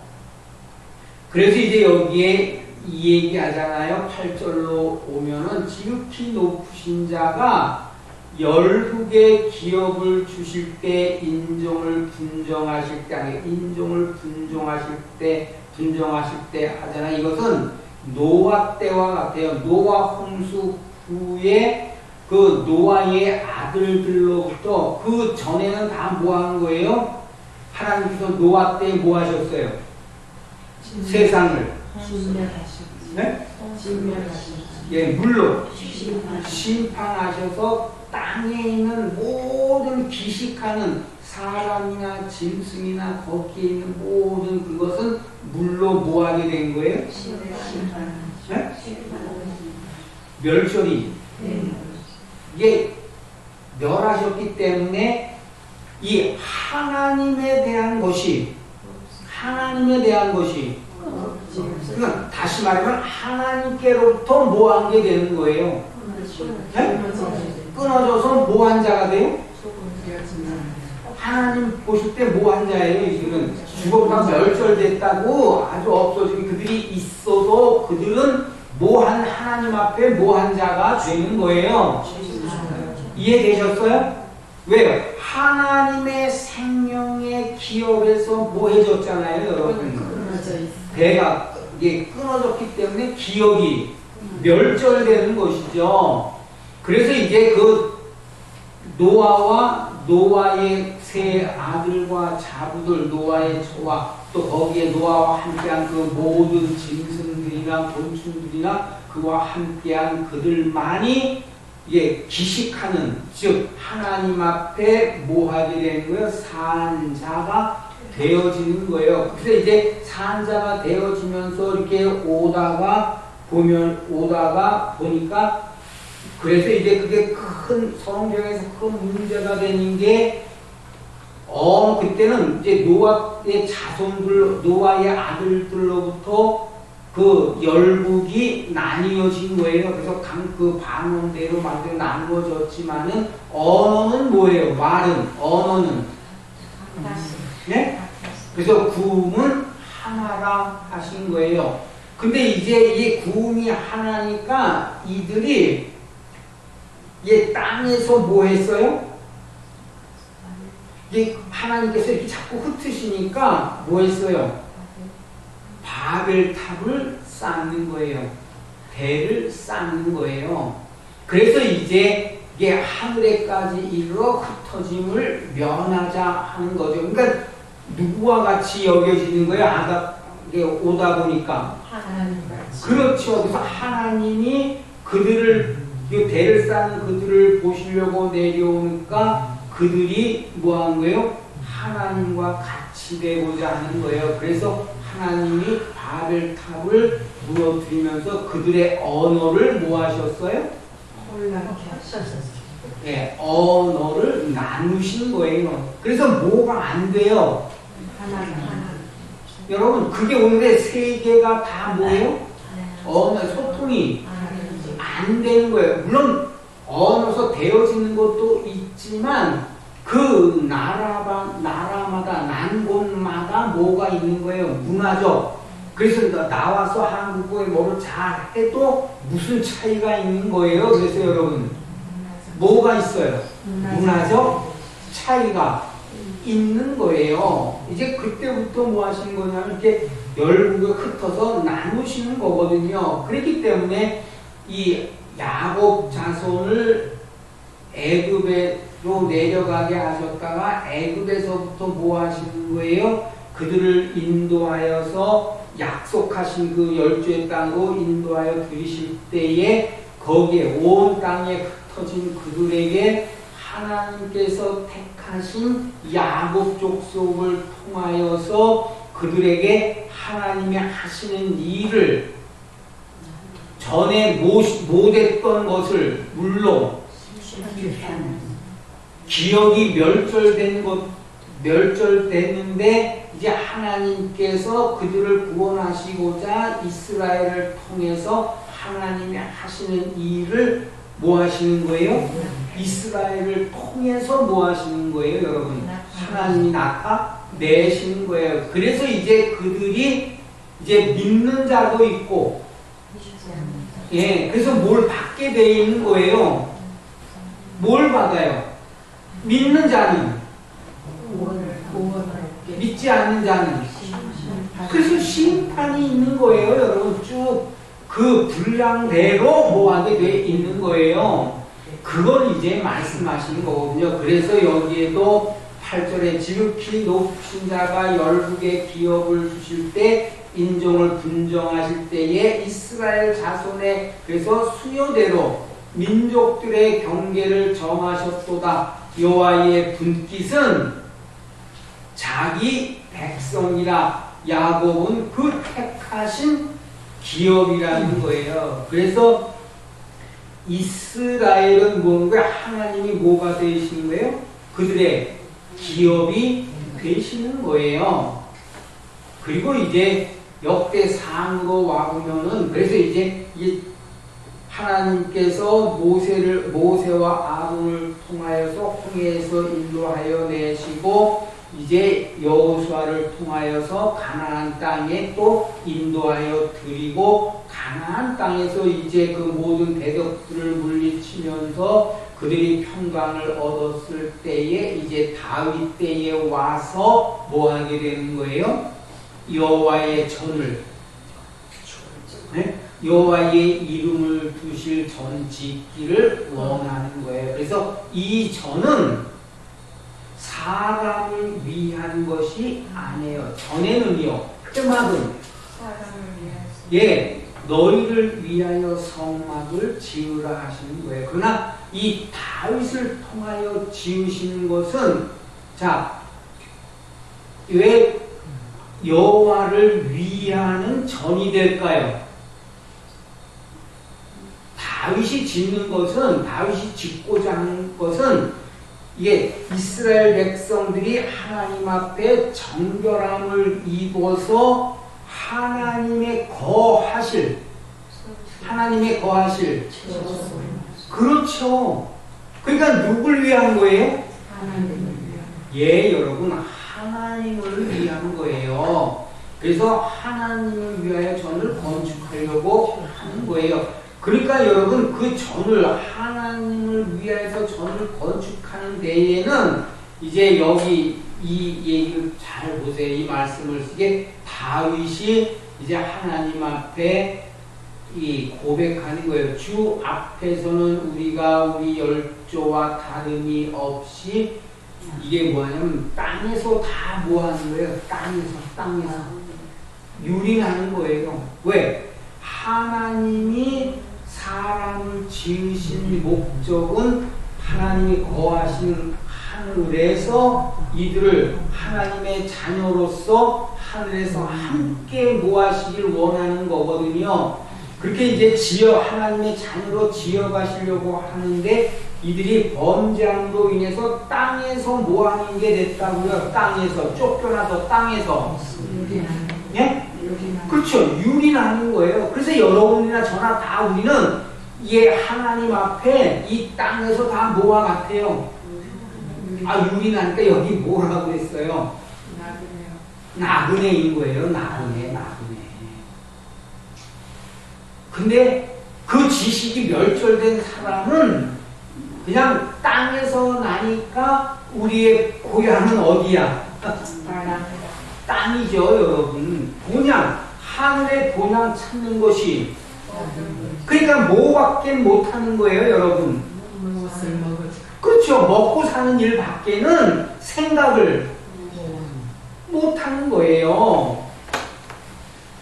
그래서 이제 여기에 이 얘기 하잖아요. 8절로 오면은 지극히 높으신 자가 열국의 기업을 주실 때 인종을 분정하실 때, 아니 인종을 분정하실 때 하잖아요. 이것은 노아 때와 같아요. 노아 홍수 후에 그 노아의 아들들로부터 그 전에는 다 뭐 한 거예요? 하나님께서 노아 때 뭐 하셨어요? 세상을 네? 예, 물로 심판하셔서 땅에 있는 모든 기식하는 사람이나 짐승이나 거기에 있는 모든 그것은 물로 뭐하게 된 거예요? 네? 멸절이 이게 멸하셨기 때문에 이 하나님에 대한 것이 그러니까 다시 말하면 하나님께로부터 뭐한 게 되는 거예요? 네? 끊어져서 뭐한 자가 돼요? 하나님 보실 때 뭐한 자예요? 이들은 죽어다 멸절됐다고 아주 없어진 그들이 있어도 그들은 뭐한 하나님 앞에 뭐한 자가 되는 거예요. 이해되셨어요? 왜요? 하나님의 생명의 기업에서 뭐 해줬잖아요, 여러분. 배가 이게 끊어졌기 때문에 기업이 멸절되는 것이죠. 그래서 이제 그 노아와 노아의 세 아들과 자부들, 노아의 처와 또 거기에 노아와 함께한 그 모든 짐승들이나 곤충들이나 그와 함께한 그들만이 예, 기식하는, 즉 하나님 앞에 뭐하게 되는 거예요? 산자가 되어지는 거예요. 그래서 이제 산자가 되어지면서 이렇게 오다가 보니까 그래서 이제 그게 큰 성경에서 큰 문제가 되는 게 그때는 이제 노아의 자손들, 노아의 아들들로부터 그 열국이 나뉘어진 거예요. 그래서 그 반원대로 만들어 나누어졌지만은 언어는 뭐예요? 말은 언어는 네? 그래서 구음은 하나라 하신 거예요. 근데 이제 이 구음이 하나니까 이들이 이 땅에서 뭐 했어요? 이 하나님께서 이렇게 자꾸 흩으시니까 뭐 했어요? 바벨탑을 쌓는 거예요. 배를 쌓는 거예요. 그래서 이제 이게 하늘에까지 이르러 흩어짐을 면하자 하는 거죠. 그러니까 누구와 같이 여겨지는 거예요? 이게 오다 보니까. 그렇죠. 그래서 하나님이 그들을, 배를 쌓는 그들을 보시려고 내려오니까 그들이 뭐 한 거예요? 하나님과 같이 되고자 하는 거예요. 그래서 하나님이 바벨탑을 무너뜨리면서 그들의 언어를 뭐 하셨어요? 예, 언어를 나누신 거예요. 그래서 뭐가 안 돼요? 여러분, 그게 오늘의 세계가 다 뭐예요? 언어, 소통이 안 되는 거예요. 물론 언어서 되어지는 것도 있지만 그 나라마다 난 곳마다 뭐가 있는 거예요? 문화적. 그래서 나와서 한국어에 뭐를 잘해도 무슨 차이가 있는 거예요? 그래서 여러분 뭐가 있어요? 문화적 차이가 있는 거예요. 이제 그때부터 뭐 하시는 거냐면 이렇게 열국을 흩어서 나누시는 거거든요. 그렇기 때문에 이 야곱 자손을 애굽으로 내려가게 하셨다가 애굽에서부터 뭐 하시는 거예요? 그들을 인도하여서 약속하신 그 열주의 땅으로 인도하여 들이실 때에 거기에 온 땅에 흩어진 그들에게 하나님께서 택하신 야곱 족속을 통하여서 그들에게 하나님이 하시는 일을 전에 못했던 것을 물론 기억이 멸절됐는데 이제 하나님께서 그들을 구원하시고자 이스라엘을 통해서 하나님이 하시는 일을 뭐 하시는 거예요? 이스라엘을 통해서 뭐 하시는 거예요, 여러분? 하나님이 나타내시는 거예요. 그래서 이제 그들이 이제 믿는 자도 있고, 예, 그래서 뭘 받게 돼 있는 거예요. 뭘 받아요? 믿는 자는, 믿지 않는 자는. 그래서 심판이 있는 거예요, 여러분. 쭉 그 분량대로 뭐 하게 돼 있는 거예요. 그걸 이제 말씀하시는 거거든요. 그래서 여기에도 8절에 지극히 높으신 자가 열국의 기업을 주실 때 인종을 분정하실 때에 이스라엘 자손의 그래서 수요대로 민족들의 경계를 정하셨도다. 여호와의 분깃은 자기 백성이라. 야곱은 그 택하신 기업이라는 거예요. 그래서 이스라엘은 뭔가 하나님이 뭐가 되시는 거예요? 그들의 기업이 되시는 거예요. 그리고 이제 역대상으로 와보면은 그래서 이제 하나님께서 모세와 아론을 통하여서 홍해에서 인도하여 내시고 이제 여호수아를 통하여서 가나안 땅에 또 인도하여 드리고 가나안 땅에서 이제 그 모든 대적들을 물리치면서 그들이 평강을 얻었을 때에 이제 다윗 때에 와서 뭐 하게 되는 거예요? 여호와의 전을, 네? 여호와의 이름을 두실 전 짓기를 원하는 거예요. 그래서 이 전은 사람을 위한 것이 아니에요. 전에는요, 표막은 예, 너희를 위하여 성막을 지으라 하시는 거예요. 그러나 이 다윗을 통하여 지으시는 것은 자, 왜 여호와를 위하는 전이 될까요? 다윗이 짓는 것은, 다윗이 짓고자 하는 것은 이게 이스라엘 백성들이 하나님 앞에 정결함을 입어서 하나님의 거하실 그렇죠. 그러니까 누굴 위한 거예요? 예, 여러분, 하나님을 위한 거예요. 그래서 하나님을 위하여 전을 건축하려고 하는 거예요. 그러니까 여러분 그 전을 하나님을 위해서 전을 건축하는 데에는 이제 여기 이 얘기를 잘 보세요. 이 말씀을 쓰게 다윗이 이제 하나님 앞에 이 고백하는 거예요. 주 앞에서는 우리가 우리 열조와 다름이 없이 이게 뭐냐면 땅에서 다 뭐하는 거예요. 땅에서 유린하는 거예요. 왜? 하나님이 사람을 지으신 목적은 하나님이 거하시는 하늘에서 이들을 하나님의 자녀로서 하늘에서 함께 모아시길 원하는 거거든요. 그렇게 이제 하나님의 자녀로 지어가시려고 하는데 이들이 범죄함으로 인해서 땅에서 모아는 게 됐다고요. 땅에서 쫓겨나서 땅에서 예? 그렇죠. 유린하는 거예요. 그래서 여러분이나 저나 다 우리는 이 하나님 앞에 이 땅에서 다 뭐와 같아요? 유린하니까 여기 뭐라고 했어요? 나그네인 거예요. 나그네. 근데 그 지식이 멸절된 사람은 그냥 땅에서 나니까 우리의 고향은 어디야? 땅이죠, 여러분. 본향, 하늘의 본향 찾는 것이. 그러니까 뭐밖에 못하는 거예요, 여러분. 그렇죠. 먹고 사는 일 밖에는 생각을 못하는 거예요.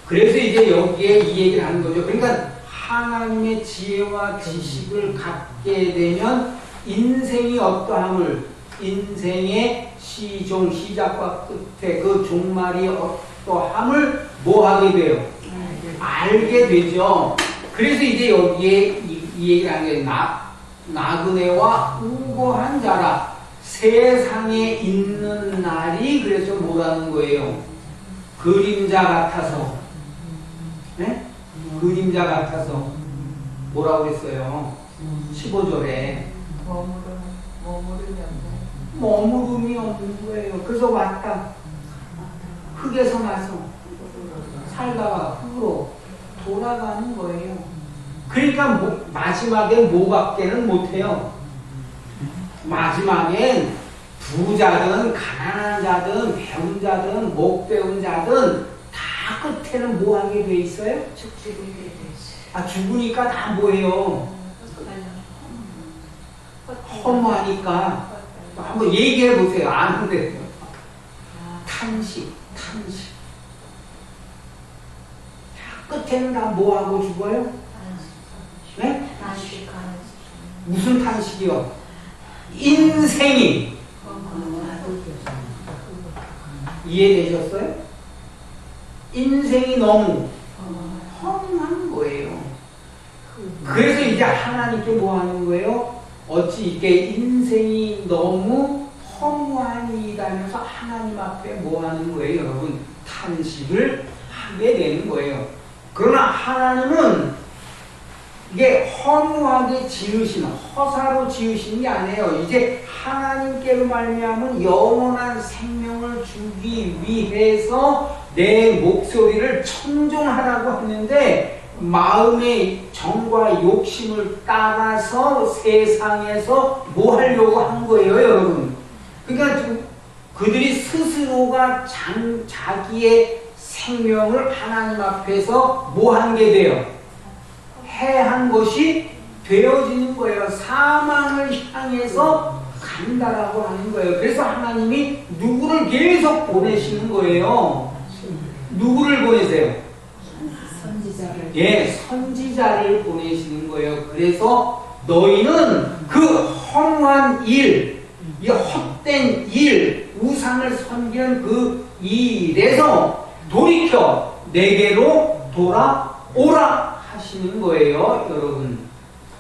그래서 이제 여기에 이 얘기를 하는 거죠. 그러니까 하나님의 지혜와 지식을 갖게 되면 인생이 어떠함을, 인생의 시작과 끝에 그 종말이 어떠함을 뭐 하게 돼요? 알게 되죠. 그래서 이제 여기에 이 얘기를 하는 게 나그네와 우고한 자라. 세상에 있는 날이 그래서 뭐라는 거예요? 그림자 같아서. 네? 그림자 같아서 뭐라고 했어요? 15절에. 머무름이 없네. 머무름이 없는 거예요. 그래서 왔다. 흙에서 나서 살다가 흙으로 돌아가는 거예요. 그러니까 마지막엔 뭐밖에는 못해요. 마지막엔 부자든 가난한 자든 배운 자든 못 배운 자든 다 끝에는 뭐 하게 돼 있어요? 죽지게 돼 있어요. 아, 죽으니까 다 뭐예요? 허무하니까. 한번 얘기해 보세요. 아는데. 탄식. 다 끝에는 다 뭐 하고 죽어요? 네? 단식하는. 무슨 탄식이요? 인생이. 이해되셨어요? 인생이 너무 허무한 거예요. 그래서 이제 하나님께 뭐 하는 거예요? 어찌 이게 인생이 너무 허무하니라면서 하나님 앞에 뭐 하는 거예요? 여러분, 탄식을 하게 되는 거예요. 그러나 하나님은 이게 허무하게 지으신, 허사로 지으신 게 아니에요. 이제 하나님께로 말미암은 영원한 생명을 주기 위해서 내 목소리를 청종하라고 했는데 마음의 정과 욕심을 따라서 세상에서 뭐 하려고 한 거예요, 여러분. 그러니까 그들이 스스로가 자기의 생명을 하나님 앞에서 뭐 한 게 돼요? 해한 것이 되어지는 거예요. 사망을 향해서 간다라고 하는 거예요. 그래서 하나님이 누구를 계속 보내시는 거예요. 누구를 보내세요? 선지자를. 예, 선지자를 보내시는 거예요. 그래서 너희는 그 허무한 일, 이 헛된 일, 우상을 섬기는 그 일에서 돌이켜 내게로 돌아오라 하시는 거예요, 여러분.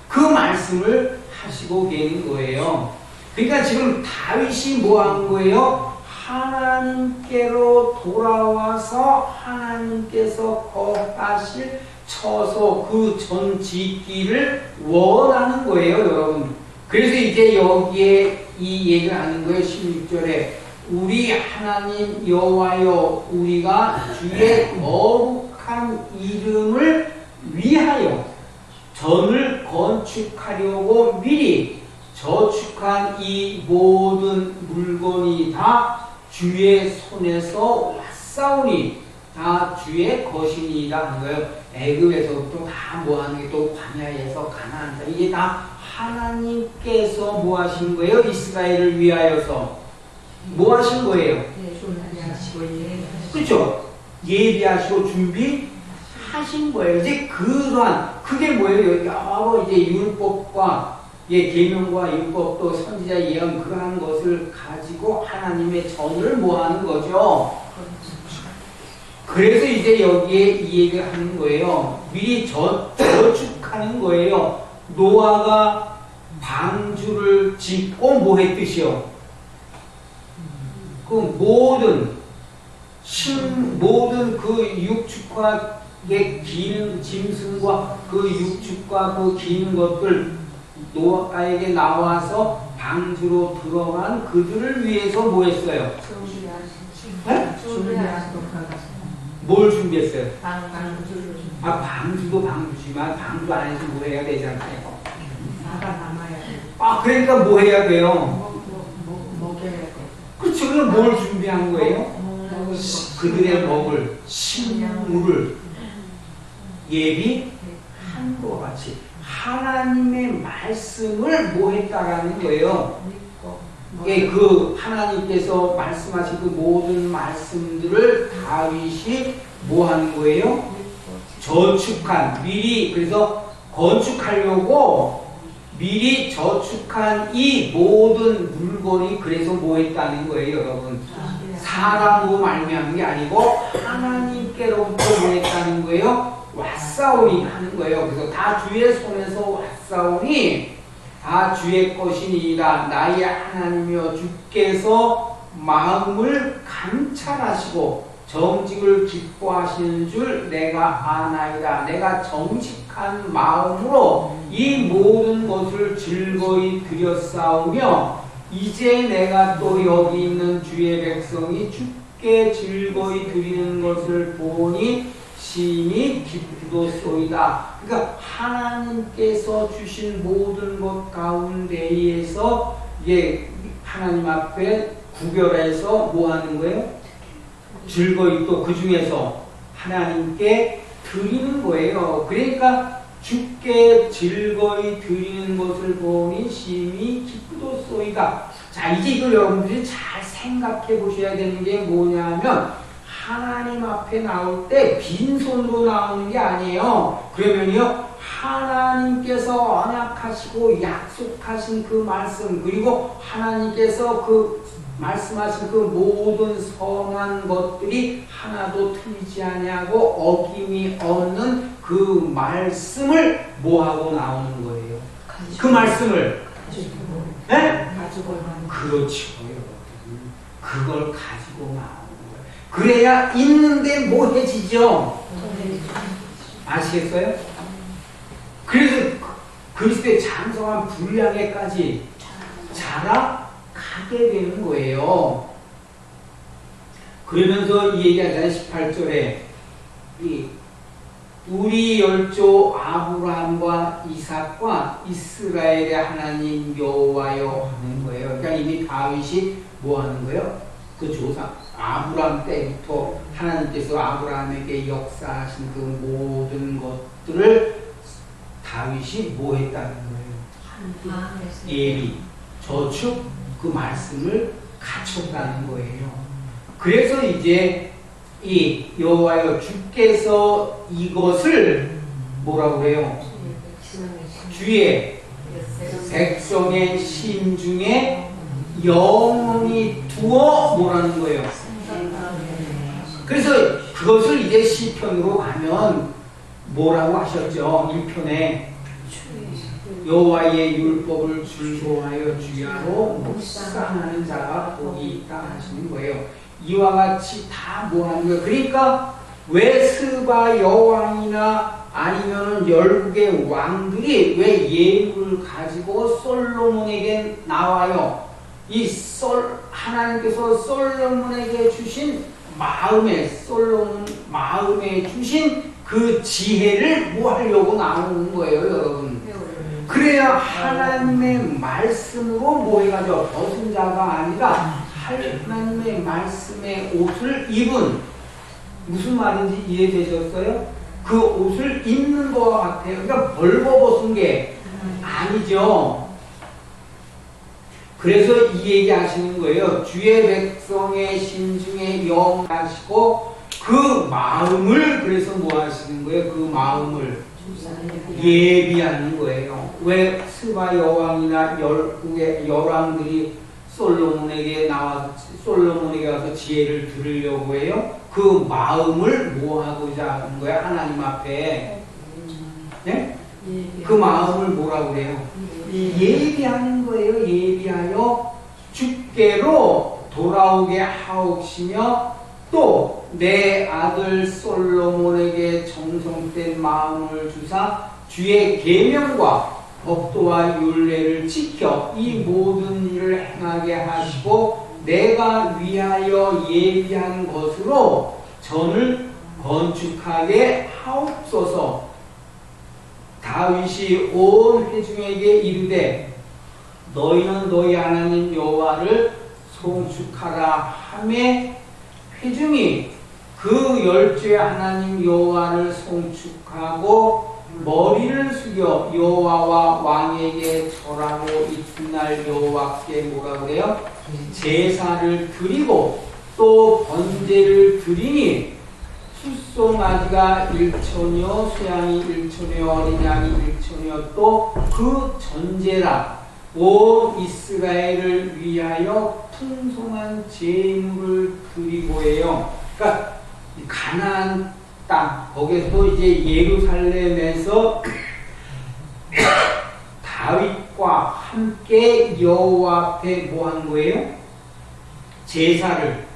그 말씀을 하시고 계는 거예요. 그러니까 지금 다윗이 뭐 한 거예요? 하나님께로 돌아와서 하나님께서 거하실 처소 그 전 짓기를 원하는 거예요, 여러분. 그래서 이제 여기에 이 얘기를 하는 거예요. 16절에 우리 하나님 여호와여 우리가 주의 거룩한 이름을 위하여 전을 건축하려고 미리 저축한 이 모든 물건이 다 주의 손에서 왔사오니 다 주의 것이니이다 하는 거예요. 애굽에서부터 다 뭐하는 게 또 광야에서 가나안 땅 이게 다 하나님께서 뭐 하신 거예요? 이스라엘을 위하여서 뭐 하신 거예요? 그렇죠? 예비하시고 준비하신 거예요. 이제 그러한 그게 뭐예요? 여러 이제 율법과 계명과 율법도 선지자 예언 그러한 것을 가지고 하나님의 전을 모아는 거죠. 그래서 이제 여기에 이 얘기를 하는 거예요. 미리 저축하는 거예요. 노아가 방주를 짓고 뭐 했듯이요. 그 모든 그 육축과 기는 짐승과 그 육축과 그 기는 것들 노아에게 나와서 방주로 들어간 그들을 위해서 뭐 했어요? 네? 뭘 준비했어요? 방주를. 아, 방주도 방주지만 방주 안에서 뭐 해야 되잖아요. 나가 남아야 돼. 아, 그러니까 뭐 해야 돼요? 먹여야 돼. 그렇죠. 그럼 뭘 준비한 거예요? 그들의 먹을 식물을 예비한 것 같이 하나님의 말씀을 뭐 했다라는 거예요. 예, 그 하나님께서 말씀하신 그 모든 말씀들을 다윗이 뭐 하는 거예요? 저축한 미리 그래서 건축하려고 미리 저축한 이 모든 물건이 그래서 뭐 했다는 거예요, 여러분. 사람으로 말미암은 게 아니고 하나님께로부터 뭐 했다는 거예요? 왔사오니 하는 거예요. 그래서 다 주의 손에서 왔사오니 다 주의 것이니이다. 나의 하나님이여 주께서 마음을 감찰하시고 정직을 기뻐하시는 줄 내가 아나이다. 내가 정직한 마음으로 이 모든 것을 즐거이 드렸사오며 이제 내가 또 여기 있는 주의 백성이 주께 즐거이 드리는 것을 보니 심히 기쁘도소이다. 그러니까 하나님께서 주신 모든 것 가운데에서 이게 하나님 앞에 구별해서 뭐 하는 거예요? 즐거이 또 그 중에서 하나님께 드리는 거예요. 그러니까 주께 즐거이 드리는 것을 보니 심히 기쁘도소이다. 자, 이제 이걸 여러분들이 잘 생각해 보셔야 되는 게 뭐냐면 하나님 앞에 나올 때 빈손으로 나오는 게 아니에요. 그러면요, 하나님께서 언약하시고 약속하신 그 말씀, 그리고 하나님께서 그 말씀하신 그 모든 선한 것들이 하나도 틀리지 아니하고 어김이 없는 그 말씀을 뭐하고 나오는 거예요? 그 말씀을 네? 그렇죠. 그걸 가지고 나오는 거예요. 그래야 있는데 뭐해지죠? 아시겠어요? 그래서 그리스도의 장성한 분량에까지 자라가게 되는 거예요. 그러면서 이 얘기하잖아요. 18절에 우리 열조 아브라함과 이삭과 이스라엘의 하나님 여호와여 하는 거예요. 그러니까 이미 다윗이 뭐 하는 거예요? 그 조상 아브라함 때부터 하나님께서 아브라함에게 역사하신 그 모든 것들을 다윗이 뭐 했다는 거예요? 예비, 저축, 그 말씀을 갖췄다는 거예요. 그래서 이제 이 여호와여 주께서 이것을 뭐라고 해요? 주의 백성의 심중에 영원히 두어 뭐라는 거예요? 그래서 그것을 이제 시편으로 가면 뭐라고 하셨죠? 1편에 여호와의 율법을 즐거워하여 주야로 묵상하는 자가 복이 있다 하시는 거예요. 이와 같이 다 뭐하는 거예요? 그러니까 왜 스바 여왕이나 아니면은 열국의 왕들이 왜 예물을 가지고 솔로몬에게 나와요? 하나님께서 솔로몬에게 주신 솔로몬 마음에 주신 그 지혜를 뭐 하려고 나오는 거예요, 여러분? 그래야 하나님의 말씀으로 뭐 해가지고 벗은 자가 아니라 하나님의 말씀의 옷을 입은, 무슨 말인지 이해되셨어요? 그 옷을 입는 것과 같아요. 그러니까 벌거벗은 게 아니죠. 그래서 이 얘기 하시는 거예요. 주의 백성의 심중에 영하시고 그 마음을, 그래서 뭐 하시는 거예요? 그 마음을 예비하는 거예요. 왜 스바 여왕이나 열국의 여왕들이 솔로몬에게 와서 지혜를 들으려고 해요? 그 마음을 뭐 하고자 하는 거야? 하나님 앞에. 네? 그 마음을 뭐라고 그래요? 예비하는 거예요. 예비하여 주께로 돌아오게 하옵시며 또 내 아들 솔로몬에게 정성된 마음을 주사 주의 계명과 법도와 율례를 지켜 이 모든 일을 행하게 하시고 내가 위하여 예비한 것으로 전을 건축하게 하옵소서. 다윗이 온 회중에게 이르되 너희는 너희 하나님 여호와를 송축하라 하매 회중이 그 열조의 하나님 여호와를 송축하고 머리를 숙여 여호와와 왕에게 절하고 이튿날 여호와께 뭐라 그래요? 제사를 드리고 또 번제를 드리니 숫송아지가 1천여, 수양이 1천여, 어린 양이 1천여, 또 그 전제라 온 이스라엘을 위하여 풍성한 제물을 드리고 해요. 그러니까 가나안 땅, 거기서 이제 예루살렘에서 다윗과 함께 여호와 앞에 뭐 한 거예요? 제사를.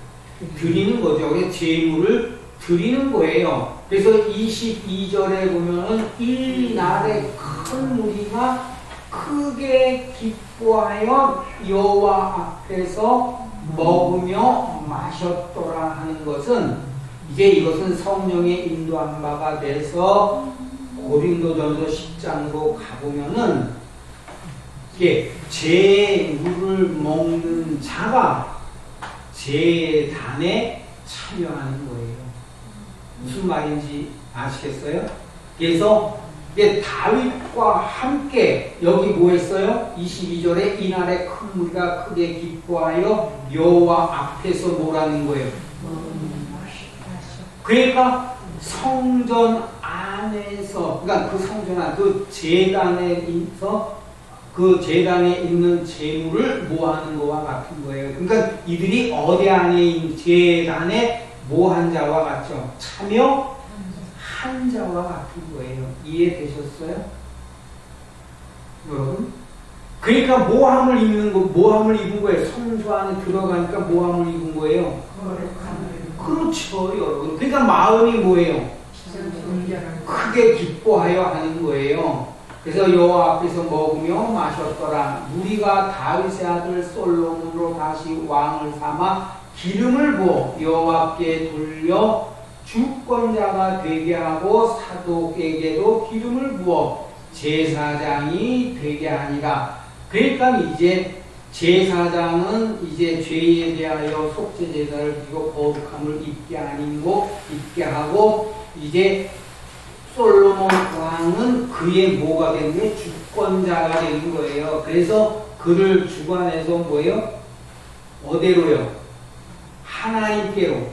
드리는 거죠. 그래서 제물을 드리는 거예요. 그래서 22절에 보면은 이 날에 큰 무리가 크게 기뻐하여 여호와 앞에서 먹으며 마셨더라 하는 것은 이제 이것은 성령의 인도한 바가 돼서 고린도전서 10장으로 가보면은 이게 제물을 먹는 자가 제단에 참여하는 거예요. 무슨 말인지 아시겠어요? 그래서 이게 다윗과 함께 여기 뭐 했어요? 22절에 이날에 큰 무리가 크게 기뻐하여 여호와 앞에서 뭐라는 거예요? 그러니까 성전 안에서, 그러니까 그 성전 안, 그 제단에 있는 제물을 뭐 하는 거와 같은 거예요. 그러니까 이들이 어디 안에 있는 제단에 뭐 한 자와 같죠? 참여한 자와 같은 거예요. 이해되셨어요? 여러분? 그러니까 모함을 입은 거예요. 성소 안에 들어가니까 모함을 입은 거예요. 그렇죠, 여러분. 그러니까 마음이 뭐예요? 크게 기뻐하여 하는 거예요. 그래서 여호와 앞에서 먹으며 마셨더라. 우리가 다윗의 아들 솔로몬으로 다시 왕을 삼아 기름을 부어 여호와께 돌려 주권자가 되게 하고 사독에게도 기름을 부어 제사장이 되게 하니라. 그러니까 이제 제사장은 이제 죄에 대하여 속죄 제사를 드리고 거룩함을 입게 하고 이제 솔로몬 왕은 그의 뭐가 됐네? 주권자가 되는 거예요. 그래서 그를 주관해서 뭐예요? 어디로요? 하나님께로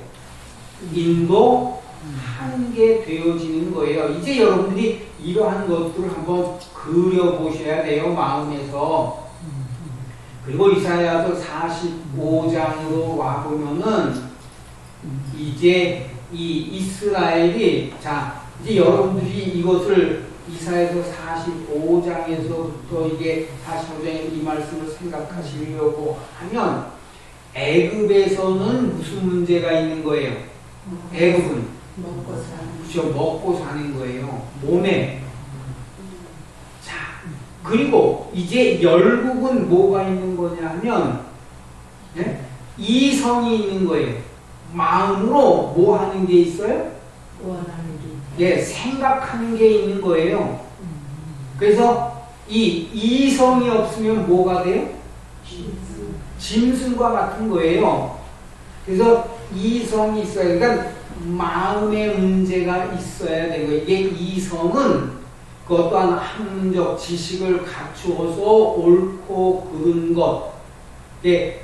인도하게 되어지는 거예요. 이제 여러분들이 이러한 것들을 한번 그려보셔야 돼요. 마음에서. 그리고 이사야서 45장으로 와보면은 이제 이 이스라엘이 이제 여러분들이 이것을 이사야서 45장에서부터 이게 45장에 이 말씀을 생각하시려고 하면 애굽에서는 무슨 문제가 있는 거예요? 애굽은 그렇죠, 먹고 사는 거예요. 몸에. 자, 그리고 이제 열국은 뭐가 있는 거냐면 네? 이성이 있는 거예요. 마음으로 뭐 하는 게 있어요? 예, 생각하는 게 있는 거예요. 그래서 이 이성이 없으면 뭐가 돼요? 짐승과 같은 거예요. 그래서 이성이 있어야, 그러니까 마음의 문제가 있어야 되고, 이게 이성은 그 또한 학문적 지식을 갖추어서 옳고 그른 것,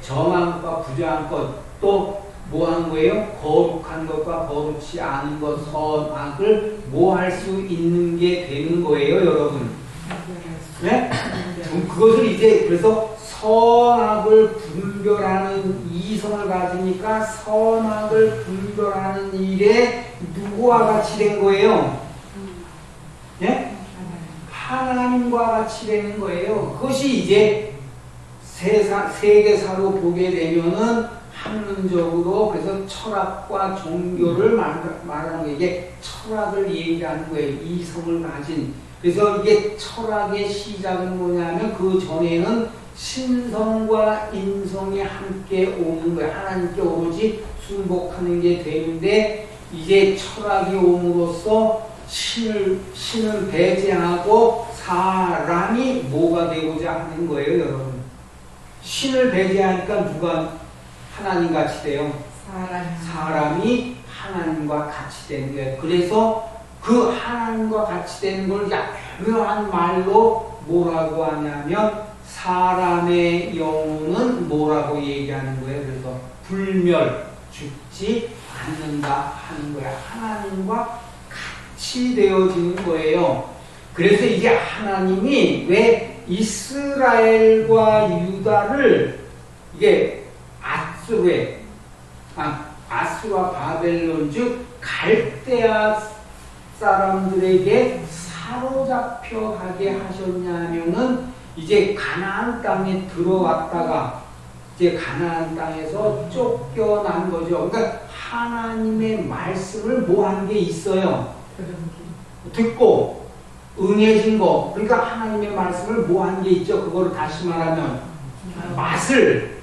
정한 것과 부정한 것, 또 뭐 한 거예요? 거룩한 것과 거룩지 않은 것, 선악을 뭐 할 수 있는 게 되는 거예요, 여러분. 네? 그것을 이제 그래서 선악을 분별하는 이성을 가지니까 선악을 분별하는 일에 누구와 같이 된 거예요? 네? 하나님과 같이 되는 거예요. 그것이 이제 세계사로 보게 되면은 학문적으로 그래서 철학과 종교를 말하는 거예요. 이게 철학을 얘기하는 거예요. 이성을 가진. 그래서 이게 철학의 시작은 뭐냐면 그 전에는 신성과 인성이 함께 오는 거예요. 하나님께 오로지 순복하는 게 되는데 이제 철학이 옴으로써 신을 배제하고 사람이 뭐가 되고자 하는 거예요, 여러분. 신을 배제하니까 누가 하나님 같이 돼요? 사람이 하나님과 같이 되는 거예요. 그래서 그 하나님과 같이 되는 걸 교묘한 말로 뭐라고 하냐면 사람의 영혼은 뭐라고 얘기하는 거예요? 그래서 불멸, 죽지 않는다 하는 거예요. 하나님과 같이 되어지는 거예요. 그래서 이제 하나님이 왜 이스라엘과 유다를 이게 아수르와 바벨론 즉 갈대아 사람들에게 사로잡혀 가게 하셨냐면은 이제 가나안 땅에 들어왔다가 이제 가나안 땅에서 쫓겨난 거죠. 그러니까 하나님의 말씀을 뭐 한 게 있어요. 듣고 응해진 거. 그러니까 하나님의 말씀을 뭐 한 게 있죠. 그거를 다시 말하면 맛을,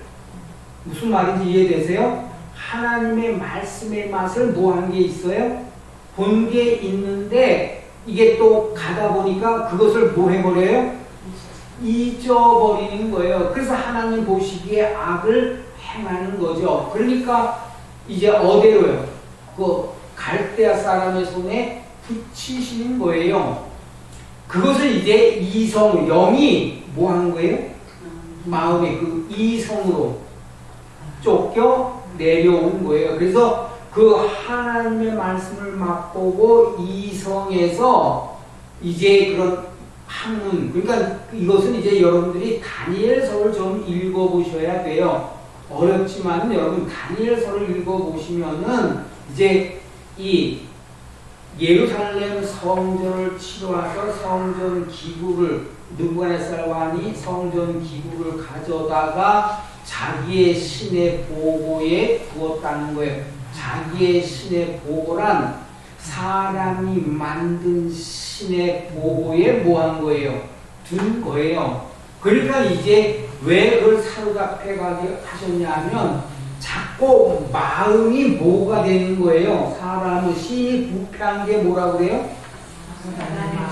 무슨 말인지 이해되세요? 하나님의 말씀의 맛을 뭐 한 게 있어요? 본 게 있는데 이게 또 가다 보니까 그것을 뭐 해버려요? 잊어버리는 거예요. 그래서 하나님 보시기에 악을 행하는 거죠. 그러니까 이제 어디로요? 그 갈대아 사람의 손에 붙이시는 거예요. 그것을 이제 이성, 영이 뭐 하는 거예요? 마음의 그 이성으로 쫓겨 내려온 거예요. 그래서 그 하나님의 말씀을 맛보고 이성에서 이제 그런 학문, 그러니까 이것은 이제 여러분들이 다니엘서를 좀 읽어보셔야 돼요. 어렵지만 여러분 다니엘서를 읽어보시면은 이제 이 예루살렘 성전을 치러와서 성전 기구를 느부갓네살 왕이 성전 기구를 가져다가 자기의 신의 보고에 두었다는 거예요. 자기의 신의 보고란 사람이 만든 신의 보고에 뭐 한 거예요? 둔 거예요. 그러니까 이제 왜 그걸 사로잡혀 가게 하셨냐면 자꾸 마음이 뭐가 되는 거예요. 사람은 신이 부패한 게 뭐라고 그래요?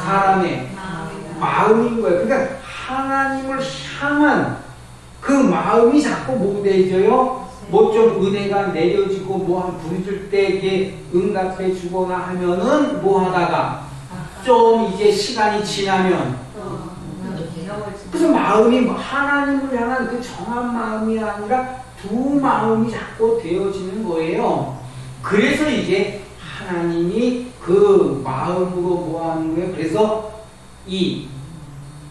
사람의 마음인 거예요. 그러니까 하나님을 향한 그 마음이 자꾸 뭐 되져요? 뭐 좀 은혜가 내려지고 뭐 한 부르질 때 이게 응답해 주거나 하면은 뭐 하다가 좀 이제 시간이 지나면 그래서 마음이 하나님을 향한 그 정한 마음이 아니라 두 마음이 자꾸 되어지는 거예요. 그래서 이제 하나님이 그 마음으로 뭐 하는 거예요? 그래서 이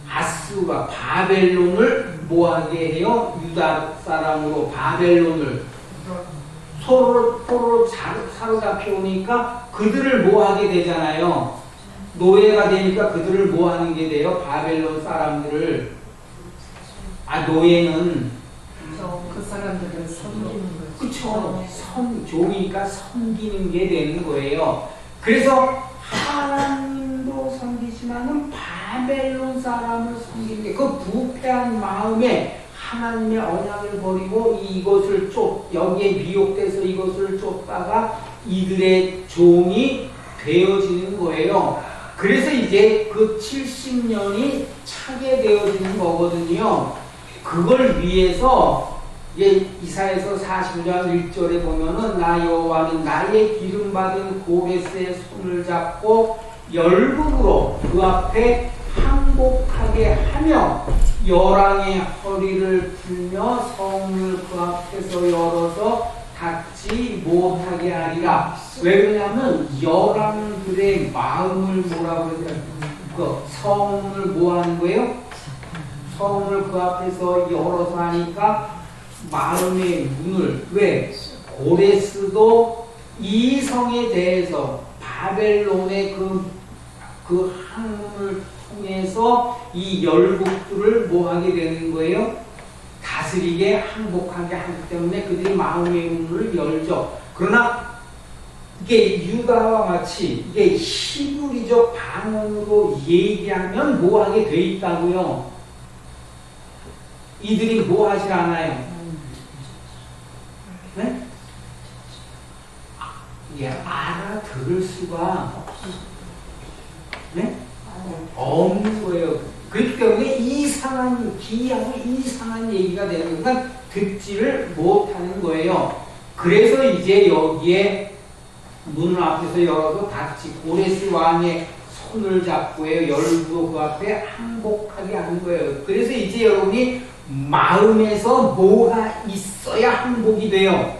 아스가 바벨론을 뭐하게 해요? 유다 사람으로 바벨론을 서로 사로잡혀 오니까 그들을 뭐하게 되잖아요. 노예가 되니까 그들을 뭐하는 게 돼요? 바벨론 사람들을. 노예는 그 사람들을 섬기는 거죠. 그쵸. 종이니까 섬기는 게 되는 거예요. 그래서 하나님도 섬기지만은 바벨론 사람을 섬기는 게 그 부패한 마음에 하나님의 언약을 버리고 이것을 여기에 미혹돼서 이것을 쫓다가 이들의 종이 되어지는 거예요. 그래서 이제 그 70년이 차게 되어지는 거거든요. 그걸 위해서 이사야서 40장 1절에 보면은 나 여호와는 나의 기름 받은 고레스의 손을 잡고 열국으로 그 앞에 항복하게 하며 열왕의 허리를 풀며 성을 그 앞에서 열어서 닫지 못하게 하리라. 왜 그러냐면 열왕들의 마음을 뭐라고 해야 그 성을 뭐 하는 거예요? 성을 그 앞에서 열어서 하니까 마음의 문을 왜? 고레스도 이 성에 대해서 바벨론의 그 학문을 통해서 이 열국들을 뭐 하게 되는 거예요? 다스리게 항복하게 하기 때문에 그들이 마음의 문을 열죠. 그러나 이게 유다와 같이 이게 히브리적 방언으로 얘기하면 뭐 하게 돼 있다고요? 이들이 뭐 하질 않아요? 네? 알아들을 수가 네? 없는 거예요. 그렇기 때문에 기이하고 이상한 얘기가 되는 건 듣지를 못하는 거예요. 그래서 이제 여기에 문을 앞에서 열어서 닫지 고레스 왕의 손을 잡고요. 열고 그 앞에 항복하게 하는 거예요. 그래서 이제 여러분이 마음에서 뭐가 있어야 항복이 돼요.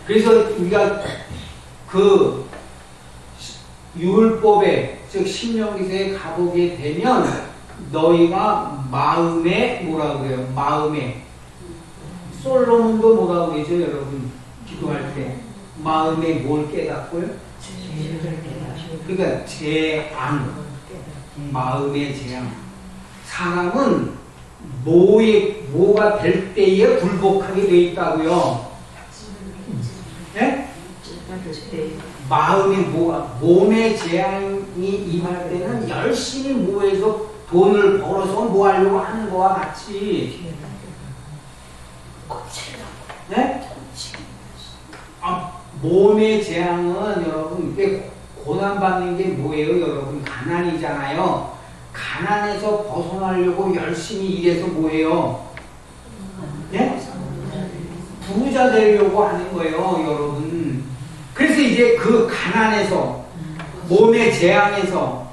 그래서 우리가 그 율법에 즉 신명기서에 가보게 되면 너희가 마음에 뭐라고 그래요? 마음에 솔로몬도 뭐라고 그러죠 여러분? 기도할 때 마음에 뭘 깨닫고요? 그러니까 재앙, 마음의 재앙. 사람은 뭐가 될 때에 굴복하게 돼 있다고요. 네? 마음의 몸의 재앙이 임할 때는 열심히 뭐해서 돈을 벌어서 뭐 하려고 하는 거와 같이. 네? 몸의 재앙은 여러분, 이게 고난받는 게 뭐예요? 여러분, 가난이잖아요. 가난에서 벗어나려고 열심히 일해서 뭐예요? 네? 부자 되려고 하는 거예요, 여러분. 그래서 이제 그 가난에서, 몸의 재앙에서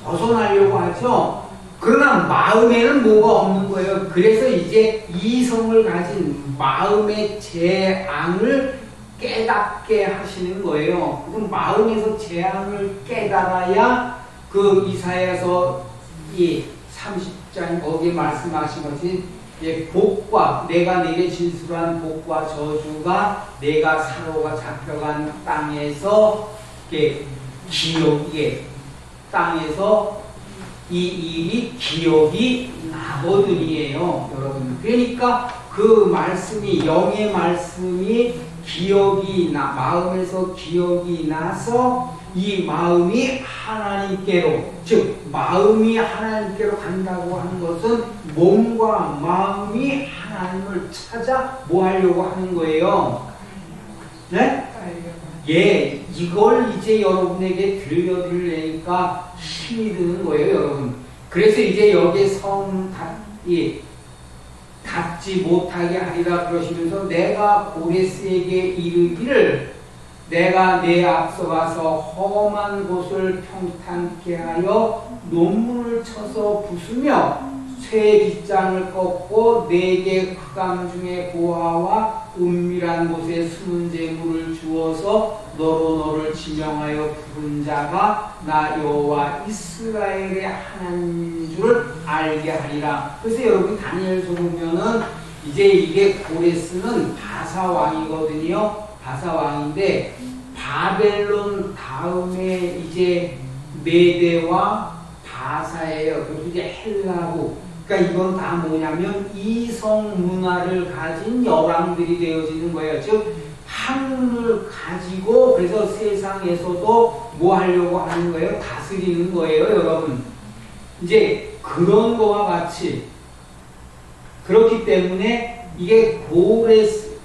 벗어나려고 하죠. 그러나 마음에는 뭐가 없는 거예요. 그래서 이제 이성을 가진 마음의 재앙을 깨닫게 하시는 거예요. 그 마음에서 재앙을 깨달아야 그 이사야서 이 30장 거기에 말씀하신 것이 복과 내가 내게 진술한 복과 저주가 내가 사로가 잡혀간 땅에서 기억에 땅에서 이 일이 기억이 나거든이에요, 여러분. 그러니까 그 말씀이 영의 말씀이 기억이 마음에서 기억이 나서 이 마음이 하나님께로, 즉 마음이 하나님께로 간다고 하는 것은 몸과 마음이 하나님을 찾아 뭐 하려고 하는 거예요? 네? 예, 이걸 이제 여러분에게 들려드리려니까 힘이 드는 거예요, 여러분. 그래서 이제 여기에 닿지 못하게 하리라 그러시면서 내가 고레스에게 이르기를 내가 내 앞서 가서 험한 곳을 평탄케 하여 논문을 쳐서 부수며 쇠 빗장을 꺾고 내게 흑암 중에 고아와 은밀한 곳에 숨은 재물을 주어서 너로 너를 지명하여 부른 자가 나 여호와 이스라엘의 하나님인 줄 알게 하리라. 그래서 여러분 다니엘서 보면은 이제 이게 고레스는 바사 왕이거든요. 바사 왕인데 바벨론 다음에 이제 메대와 바사예요. 그리고 이제 헬라고. 그러니까 이건 다 뭐냐면 이성 문화를 가진 여왕들이 되어지는 거예요. 즉 학문을 가지고 그래서 세상에서도 뭐 하려고 하는 거예요? 다스리는 거예요, 여러분. 이제 그런 거와 같이 그렇기 때문에 이게 고레스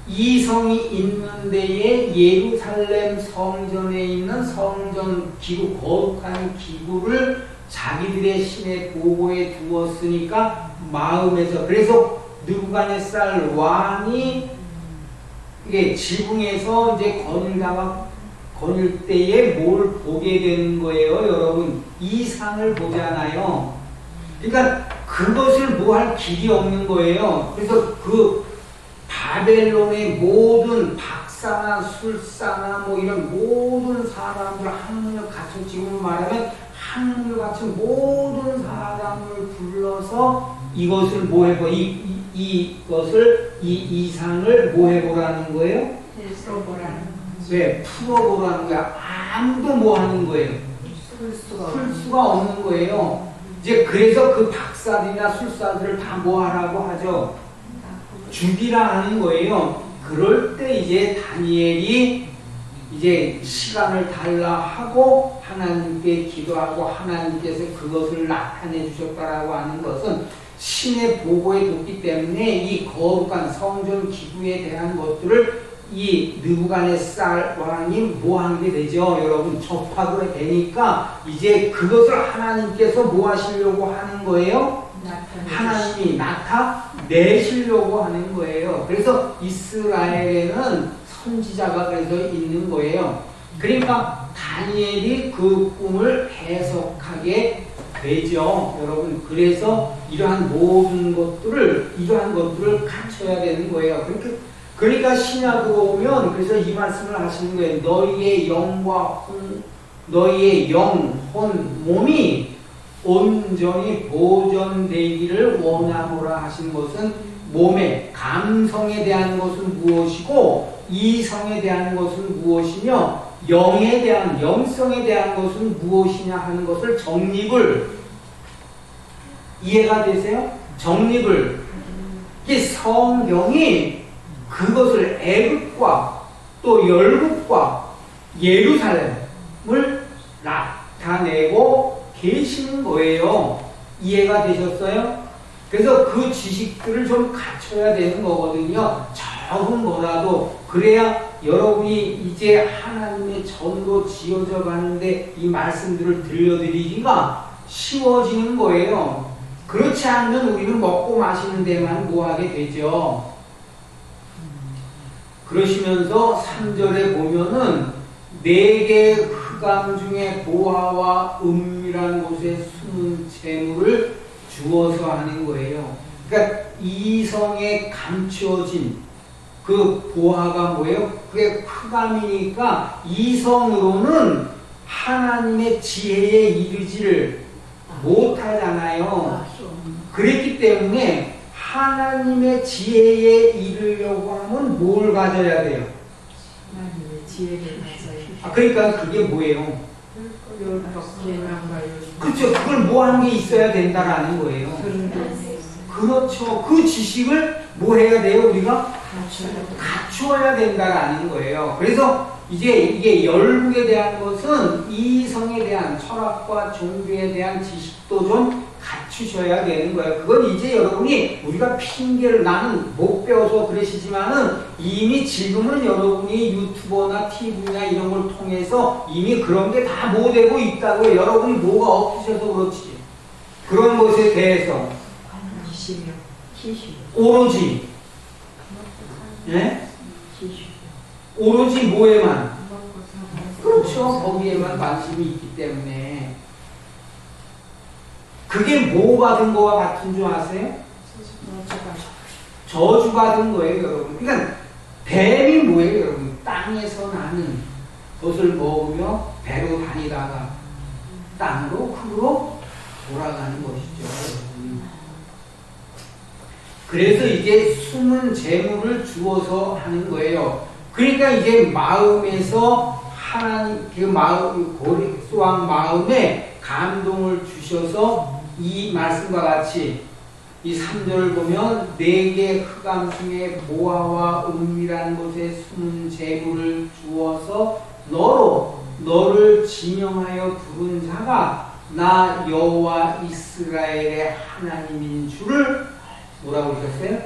이성이 있는 데에 예루살렘 성전에 있는 성전 기구, 거룩한 기구를 자기들의 신의 보고에 두었으니까 마음에서, 그래서 느부갓네살 왕이 이게 지붕에서 이제 거닐 때에 뭘 보게 되는 거예요, 여러분? 이상을 보잖아요. 그러니까 그것을 뭐 할 길이 없는 거예요. 그래서 그 바벨론의 모든 박사나 술사나 뭐 이런 모든 사람들, 학문을 갖춘, 지금 말하면 학문을 갖춘 모든 사람을 불러서 이것을 뭐 해보, 이것을, 이 이상을 뭐 해보라는 거예요? 왜? 풀어보라는 거야. 아무도 뭐 하는 거예요? 풀 수가 없는 거예요. 이제 그래서 그 박사들이나 술사들을 다 뭐 하라고 하죠? 죽이라 하는 거예요. 그럴 때 이제 다니엘이 이제 시간을 달라 하고 하나님께 기도하고 하나님께서 그것을 나타내 주셨다라고 하는 것은 신의 보고에 뒀기 때문에 이 거룩한 성전 기구에 대한 것들을 이 느부갓네살 왕이 뭐 하는 게 되죠? 여러분 접하게 되니까 이제 그것을 하나님께서 뭐 하시려고 하는 거예요? 하나님이 나타내시려고 하는 거예요. 그래서 이스라엘에는 선지자가 그래서 있는 거예요. 그러니까 다니엘이 그 꿈을 해석하게 되죠, 여러분. 그래서 이러한 모든 것들을 갖춰야 되는 거예요. 그러니까 신약으로 오면 그래서 이 말씀을 하시는 거예요. 너희의 영, 혼, 몸이 온전히 보존되기를 원하노라 하신 것은 몸의 감성에 대한 것은 무엇이고 이성에 대한 것은 무엇이며 영에 대한, 영성에 대한 것은 무엇이냐 하는 것을 정립을 이해가 되세요? 정립을. 이 성경이 그것을 애굽과 또 열국과 예루살렘을 나타내고 계시는 거예요. 이해가 되셨어요? 그래서 그 지식들을 좀 갖춰야 되는 거거든요. 적은 거라도. 그래야 여러분이 이제 하나님의 전도 지어져 가는데 이 말씀들을 들려드리기가 쉬워지는 거예요. 그렇지 않으면 우리는 먹고 마시는 데만 뭐하게 되죠. 그러시면서 3절에 보면은 4개의 흑암 중에 보화와 은밀한 곳에 숨은 재물을 주어서 하는 거예요. 그러니까 이성에 감추어진 그 보화가 뭐예요? 그게 흑암이니까 이성으로는 하나님의 지혜에 이르지를 못하잖아요. 그랬기 때문에 하나님의 지혜에 이르려고 하면 뭘 가져야 돼요? 하나님의 지혜를 가져야. 그러니까 그게 뭐예요? 그렇죠. 그걸 뭐 하는 게 있어야 된다라는 거예요. 그렇죠. 그 지식을 뭐 해야 돼요? 우리가 갖추어야 된다라는 거예요. 그래서 이제 이게 열국에 대한 것은 이성에 대한 철학과 종교에 대한 지식도 좀 갖추셔야 되는 거예요. 그건 이제 여러분이 우리가 핑계를 나는 못 배워서 그러시지만은 이미 지금은 여러분이 유튜버나 TV나 이런 걸 통해서 이미 그런 게 다 모되고 있다고요. 여러분이 뭐가 없으셔서 그렇지. 그런 것에 대해서 오로지 예? 오로지 뭐에만? 그렇죠. 거기에만 관심이 있기 때문에. 그게 뭐 받은 거와 같은 줄 아세요? 저주 받은 거예요, 여러분. 그러니까 뱀이 뭐예요, 여러분? 땅에서 나는 것을 먹으며 배로 다니다가 땅으로 흙으로 돌아가는 것이죠. 그래서 이제 숨은 재물을 주어서 하는 거예요. 그러니까 이제 마음에서 하나님 그 마음 고리수왕 마음에 감동을 주셔서 이 말씀과 같이 이 3절을 보면 4개 흑암 중에 보화와 은밀한 곳에 숨은 재물을 주어서 너를 지명하여 부른 자가 나 여호와 이스라엘의 하나님인 줄을 뭐라고 그러셨어요?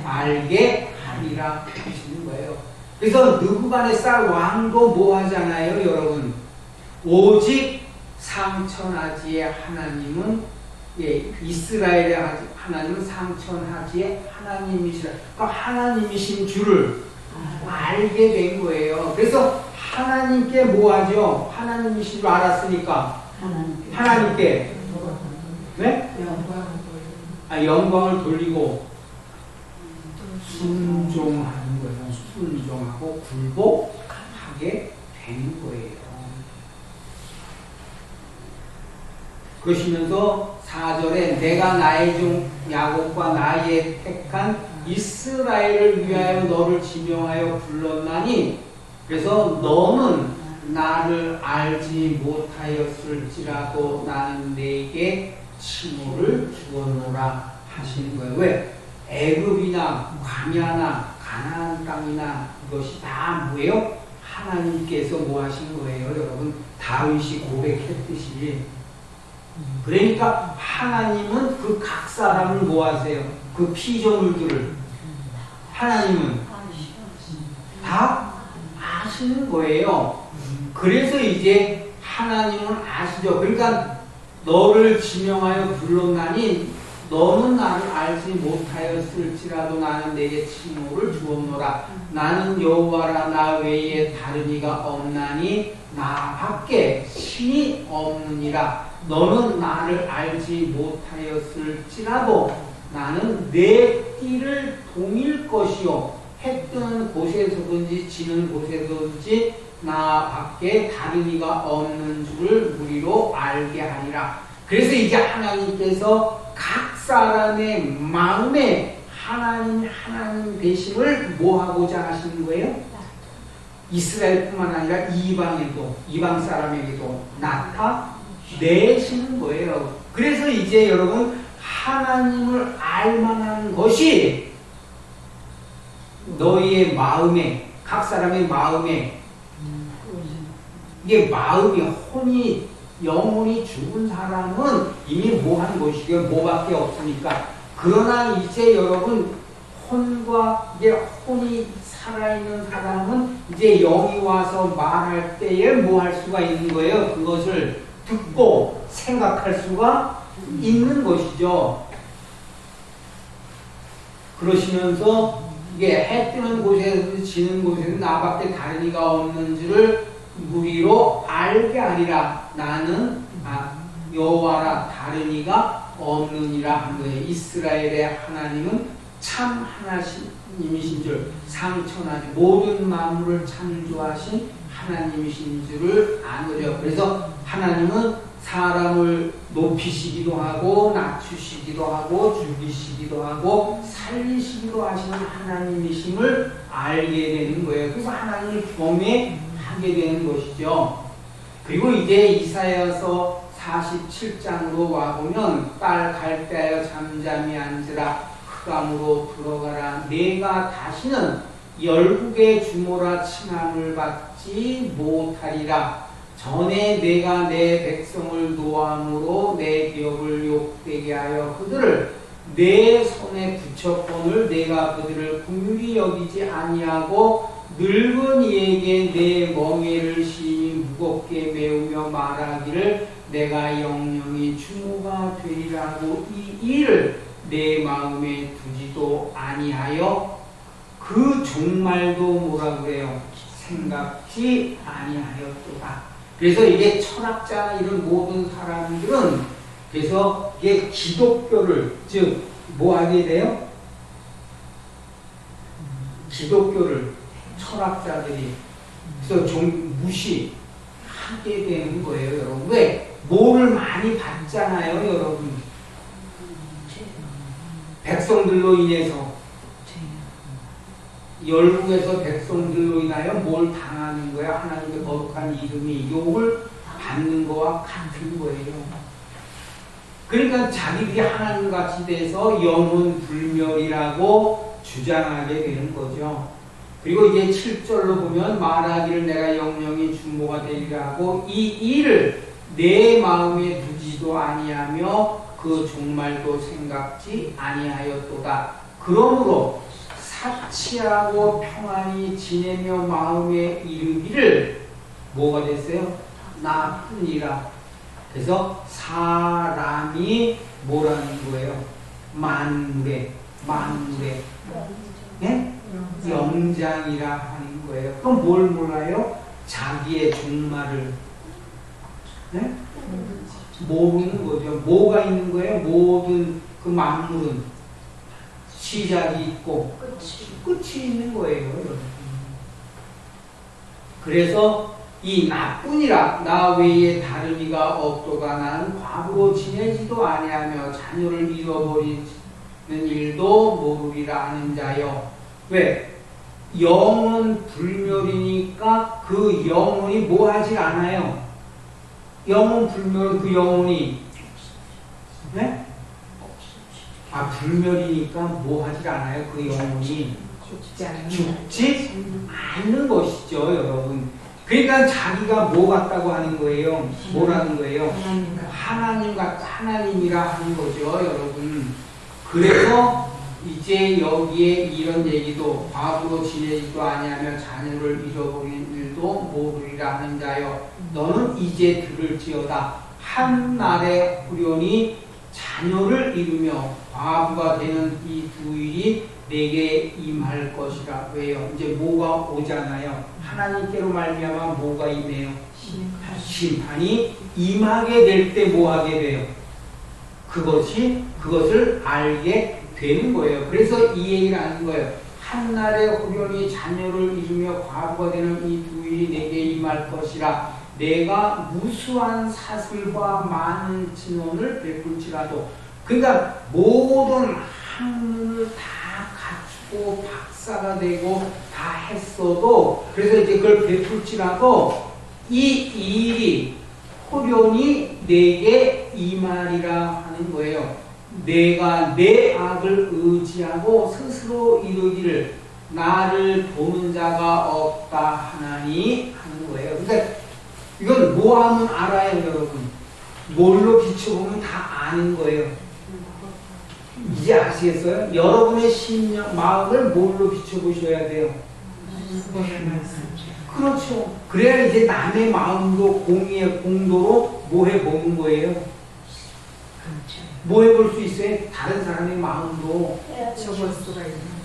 알게 하리라 하시는 거예요. 그래서 느부갓네살 왕도 뭐 하잖아요, 여러분? 오직 상천하지의 하나님은 이스라엘의 하나님은 상천하지의 하나님이시라. 그 하나님이신 줄을 알게 된 거예요. 그래서 하나님께 뭐 하죠? 하나님이신 줄 알았으니까 하나님께 네? 영광을 돌리고 순종하는 거예요. 순종하고 굴복하게 되는 거예요. 그러시면서 4절에 내가 나의 종 야곱과 나의 택한 이스라엘을 위하여 너를 지명하여 불렀나니 그래서 너는 나를 알지 못하였을지라도 나는 네게 칭호를 주었노라 하시는 거예요. 왜? 애굽이나 광야나 가나안 땅이나 이것이 다 뭐예요? 하나님께서 뭐 하신 거예요, 여러분? 다윗이 고백했듯이. 그러니까 하나님은 그 각 사람을 뭐 하세요? 그 피조물들을 하나님은 다 아시는 거예요. 그래서 이제 하나님은 아시죠. 그러니까 너를 지명하여 불렀나니 너는 나를 알지 못하였을지라도 나는 내게 칭호를 주었노라. 나는 여호와라 나 외에 다른 이가 없나니 나밖에 신이 없느니라. 너는 나를 알지 못하였을지라도 나는 내 띠를 동일 것이요 해 뜨는 곳에서든지 지는 곳에서든지 나밖에 다른 이가 없는 줄을 무리로 알게 하리라. 그래서 이제 하나님께서 각 사람의 마음에 하나님 되심을 뭐 하고자 하시는 거예요? 이스라엘뿐만 아니라 이방 사람에게도 나타내시는 거예요. 그래서 이제 여러분 하나님을 알만한 것이 너희의 마음에, 각 사람의 마음에, 이게 마음이 혼이 영혼이 죽은 사람은 이미 뭐한 것이고 뭐밖에 없으니까. 그러나 이제 여러분 혼과 이제 혼이 살아있는 사람은 이제 영이 와서 말할 때에 뭐 할 수가 있는 거예요. 그것을 듣고 생각할 수가 있는 것이죠. 그러시면서 이게 해 뜨는 곳에서 지는 곳에는 나밖에 다른 이가 없는 줄을 무리로 알게 하리라. 나는 여호와라, 다른 이가 없느니라 한 거예요. 이스라엘의 하나님은 참 하나님이신 줄, 상천하지 모든 만물을 창조하신 하나님이신 줄을 아노려. 그래서 하나님은 사람을 높이시기도 하고 낮추시기도 하고 죽이시기도 하고 살리시기도 하시는 하나님이심을 알게 되는 거예요. 그래서 하나님을 경외하게 되는 것이죠. 그리고 이제 이사야서 47장으로 와보면 딸 갈대하여 잠잠히 앉으라, 흑암으로 들어가라. 내가 다시는 열국의 주모라 칭함을 받지 못하리라. 전에 내가 내 백성을 노함으로 내 기업을 욕되게 하여 그들을 내 손에 붙였거늘 내가 그들을 긍휼히 여기지 아니하고 늙은 이에게 내 멍에를 심히 무겁게 메우며 말하기를 내가 영영이 주모가 되리라고 이 일을 내 마음에 두지도 아니하여 그 종말도 뭐라 그래요? 생각지 아니하였도다. 그래서 이게 철학자나 이런 모든 사람들은 그래서 이게 기독교를 즉 뭐 하게 돼요? 기독교를 철학자들이 그래서 좀 무시하게 되는 거예요, 여러분. 왜? 뭐를 많이 받잖아요, 여러분. 백성들로 인해서 열국에서 백성들로 인하여 뭘 당하는 거야? 하나님의 거룩한 이름이 욕을 받는 거와 같은 거예요. 그러니까 자기들이 하나님같이 돼서 영혼 불멸이라고 주장하게 되는 거죠. 그리고 이제 7절로 보면 말하기를 내가 영영이 주모가 되리라 하고 이 일을 내 마음에 두지도 아니하며 그 종말도 생각지 아니하였도다. 그러므로 사치하고 평안히 지내며 마음에 이르기를 뭐가 됐어요? 나뿐이라. 그래서 사람이 뭐라는 거예요? 만물의 네? 영장이라 하는 거예요. 그럼 뭘 몰라요? 자기의 종말을 네? 모르는 거죠. 뭐가 있는 거예요? 모든 그 만물은 시작이 있고 끝이 있는 거예요. 그래서 이 나뿐이라 나 외에 다른 이가 없도다. 나는 과부로 지내지도 아니하며 자녀를 잃어버리는 일도 모르리라 하는 자여. 왜? 영은 불멸이니까 그 영혼이 뭐 하질 않아요. 영혼 불멸 그 영혼이 네? 불멸이니까 뭐 하질 않아요. 그 영혼이 죽지 않는 것이죠, 여러분. 그러니까 자기가 뭐 같다고 하는 거예요? 뭐라는 거예요? 하나님 같다, 하나님이라 하는 거죠, 여러분. 그래서 이제 여기에 이런 얘기도 과부로 지내지도 아니하며 자녀를 잃어버린 일도 모르리라 하는 자여, 너는 이제 들을지어다. 한 날에 후련히 자녀를 잃으며 과부가 되는 이 두 일이 내게 임할 것이라. 왜요? 이제 뭐가 오잖아요. 하나님께로 말미암아 뭐가 임해요? 심판이 임하게 될 때 뭐 하게 돼요? 그것을 알게 되는 거예요. 그래서 이 얘기를 하는 거예요. 한날에 호련히 자녀를 잃으며 과부가 되는 이 두 일이 내게 임할 것이라. 내가 무수한 사슬과 많은 진원을 베풀지라도. 그러니까 모든 학문을 다 갖추고 박사가 되고 다 했어도, 그래서 이제 그걸 베풀지라도 이 일이 호련히 내게 임하리라 하는 거예요. 내가 내 악을 의지하고 스스로 이루기를 나를 보는 자가 없다 하나니 하는 거예요. 그러니까 이건 뭐 하면 알아요, 여러분. 뭘로 비춰보면 다 아는 거예요. 이제 아시겠어요? 여러분의 심령, 마음을 뭘로 비춰보셔야 돼요? 그렇죠. 그래야 이제 남의 마음도 공도로 뭐 해보는 거예요? 뭐 해볼 수 있어요? 다른 사람의 마음도 적을 수가 있는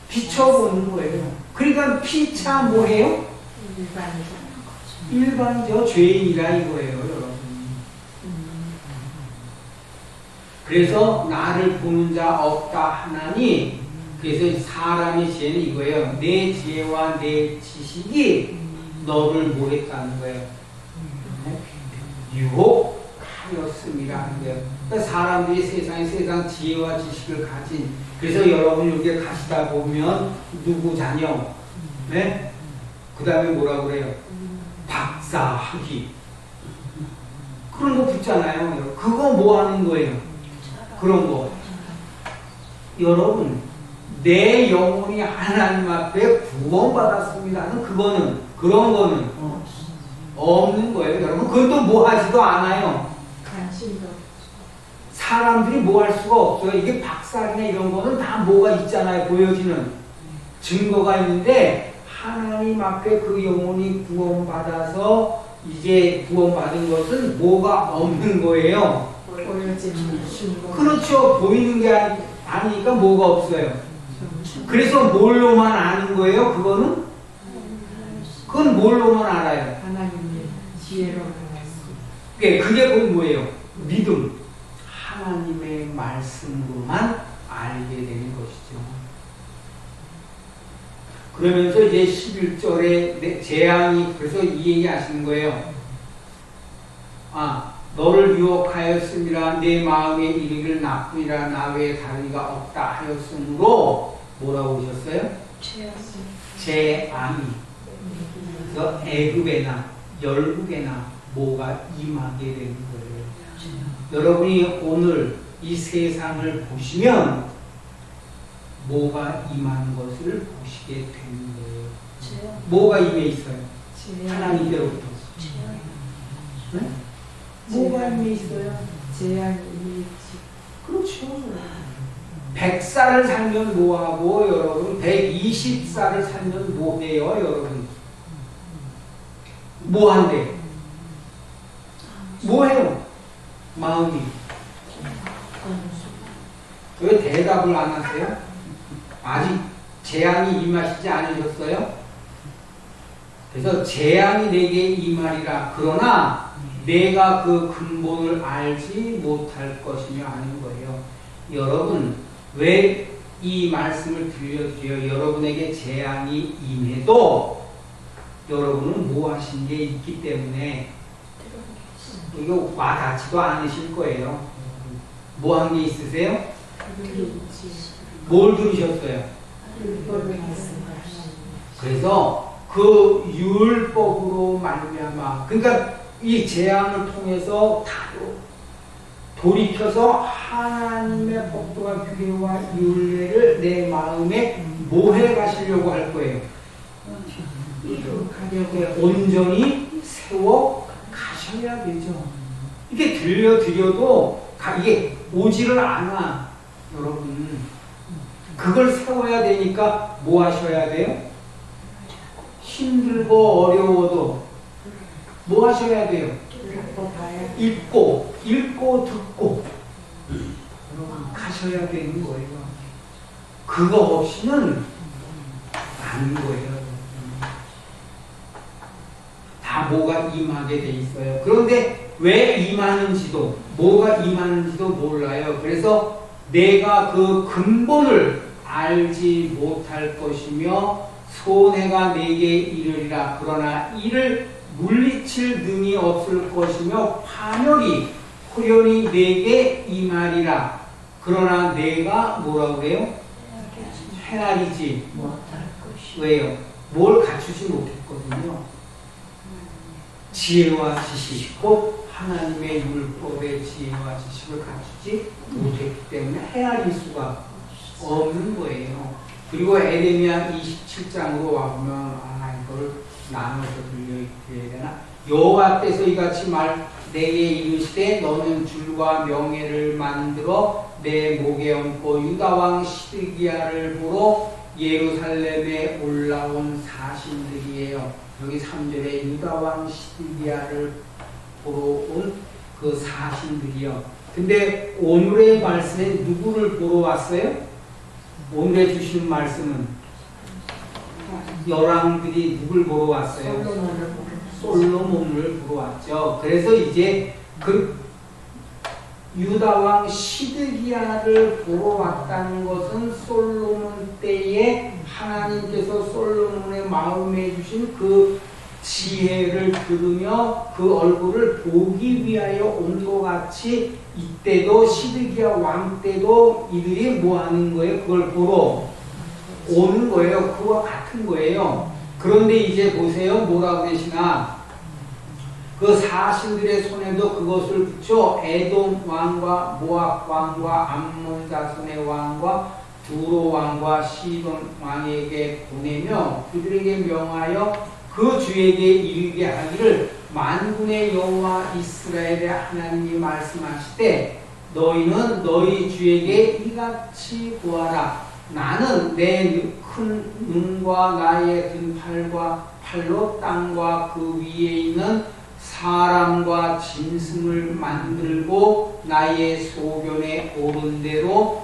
비춰보는 거예요. 그러니까 피차 뭐예요? 일반적 죄인이라 이거예요, 여러분. 그래서 나를 보는 자 없다 하나니, 그래서 사람의 지혜는 이거예요. 내 지혜와 내 지식이 너를 뭐 했다는 거예요? 유혹하였습니다 하는 거예요. 그러니까 사람들이 세상 지혜와 지식을 가진, 그래서 여러분 여기에 가시다 보면 누구 자녀, 네? 그 다음에 뭐라 그래요? 박사, 학위, 그런 거 붙잖아요. 그거 뭐 하는 거예요? 그런 거. 여러분, 내 영혼이 하나님 앞에 구원받았습니다는 그거는, 그런 거는 없는 거예요. 여러분, 그것도 뭐 하지도 않아요. 사람들이 뭐 할 수가 없어요. 이게 박사나 이런 거는 다 뭐가 있잖아요. 보여지는 증거가 있는데, 하나님 앞에 그 영혼이 구원받아서 이제 구원받은 것은 뭐가 없는 거예요. 그렇죠. 보이는 게 아니니까 뭐가 없어요. 그래서 뭘로만 아는 거예요? 그거는? 그건 뭘로만 알아요? 하나님의 지혜로 알아요. 그게 뭐예요? 믿음. 하나님의 말씀으로만 알게 되는 것이죠. 그러면서 이제 11절에 재앙이, 그래서 이 얘기 하시는 거예요. 너를 유혹하였습니다. 내 마음에 이르기를 나쁘니라 나 외에 다른 이가 없다 하였으므로 뭐라고 오셨어요? 재앙이. 그래서 애굽에나 열국에나 뭐가 임하게 되는 거예요. 여러분이 오늘 이 세상을 보시면 뭐가 임하는 것을 보시게 되는 거예요. 뭐가 임해 있어요? 하나님께로부터. 네? 뭐가 임해 있어요? 재앙이 임했지. 그렇죠. 100살을 살면 뭐하고 여러분, 120살을 살면 뭐해요 여러분? 뭐한대? 뭐해요? 마음이. 왜 대답을 안 하세요? 아직 재앙이 임하시지 않으셨어요? 그래서 재앙이 내게 임하리라. 그러나 내가 그 근본을 알지 못할 것이며 하는 거예요. 여러분, 왜 이 말씀을 들려드려? 여러분에게 재앙이 임해도 여러분은 뭐 하신 게 있기 때문에 이거 와닿지도 않으실 거예요. 뭐 한 게 있으세요? 뭘 들으셨어요? 그래서 그 율법으로 말미암아, 그러니까 이 재앙을 통해서 돌이켜서 하나님의 법도와 규례와 율례를 내 마음에 뭐해 가시려고 할 거예요? 온전히 세워 가셔야 되죠. 이게 들려드려도 이게 오지를 않아, 여러분. 그걸 세워야 되니까 뭐 하셔야 돼요? 힘들고 어려워도 뭐 하셔야 돼요? 읽고 듣고 가셔야 되는 거예요. 그거 없이는 아닌 거예요. 다 뭐가 임하게 돼 있어요. 그런데 왜 임하는지도, 뭐가 임하는지도 몰라요. 그래서 내가 그 근본을 알지 못할 것이며 손해가 내게 이르리라. 그러나 이를 물리칠 능이 없을 것이며 파멸이 호련히 내게 임하리라. 그러나 내가 뭐라고 해요? 헤아리지 못할 것이. 왜요? 뭘 갖추지 못했거든요. 지혜와 지식, 곧 하나님의 율법의 지혜와 지식을 갖추지 못했기 때문에 헤아릴 수가 없는 거예요. 그리고 에레미야 27장으로 와보면 이걸 나눠서 들려야 되나? 여호와께서 이같이 내게 이르시되 너는 줄과 명예를 만들어 내 목에 얹고 유다 왕 시드기야를 보러 예루살렘에 올라온 사신들이에요. 여기 3절에 유다 왕 시드기야를 보러 온 그 사신들이요. 근데 오늘의 말씀에 누구를 보러 왔어요? 오늘에 주신 말씀은 열왕들이 누굴 보러 왔어요? 솔로몬을 보러 왔죠. 그래서 이제 그 유다 왕 시드기야를 보러 왔다는 것은 솔로몬 때에 하나님께서 솔로몬의 마음에 주신 그 지혜를 들으며 그 얼굴을 보기 위하여 온 것 같이 이때도 시드기야 왕 때도 이들이 뭐 하는 거예요? 그걸 보러 오는 거예요. 그와 같은 거예요. 그런데 이제 보세요. 뭐라고 그러시나? 그 사신들의 손에도 그것을 붙여 에돔 왕과 모압 왕과 암몬 자손의 왕과 두로 왕과 시돈 왕에게 보내며 그들에게 명하여 그 주에게 이르게 하기를 만군의 여호와 이스라엘의 하나님이 말씀하시되 너희는 너희 주에게 이같이 구하라. 나는 내 큰 눈과 나의 든 팔로 땅과 그 위에 있는 사람과 짐승을 만들고 나의 소견에 오른 대로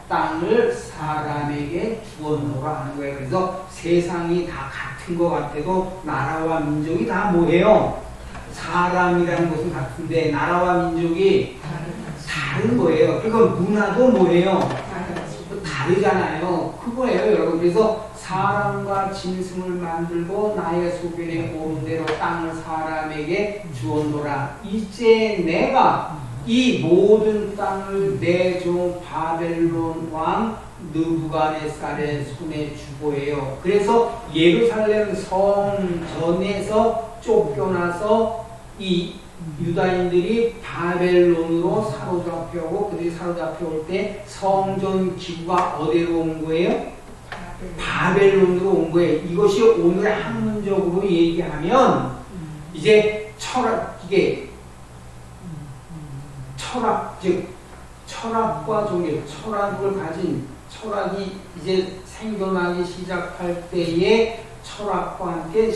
땅을 사람에게 주었노라 하는 거예요. 그래서 세상이 다 같은 것 같아도 나라와 민족이 다 뭐예요? 사람이라는 것은 같은데 나라와 민족이 다른 거예요. 그러니까 문화도 뭐예요? 다르잖아요. 그거예요, 여러분. 그래서 사람과 짐승을 만들고 나의 소견에 오른 대로 땅을 사람에게 주었노라. 이제 내가 이 모든 땅을 내 종 바벨론 왕 느부갓네살의 손에 주고해요. 그래서 예루살렘 성 전에서 쫓겨나서 이 유다인들이 바벨론으로 사로잡혀오고 그들이 사로잡혀올 때 성전 기구가 어디로 온 거예요? 바벨론으로 온 거예요. 이것이 오늘 학문적으로 얘기하면 이제 철학과 종교, 철학을 가진 철학이 이제 생겨나기 시작할 때에 철학과 함께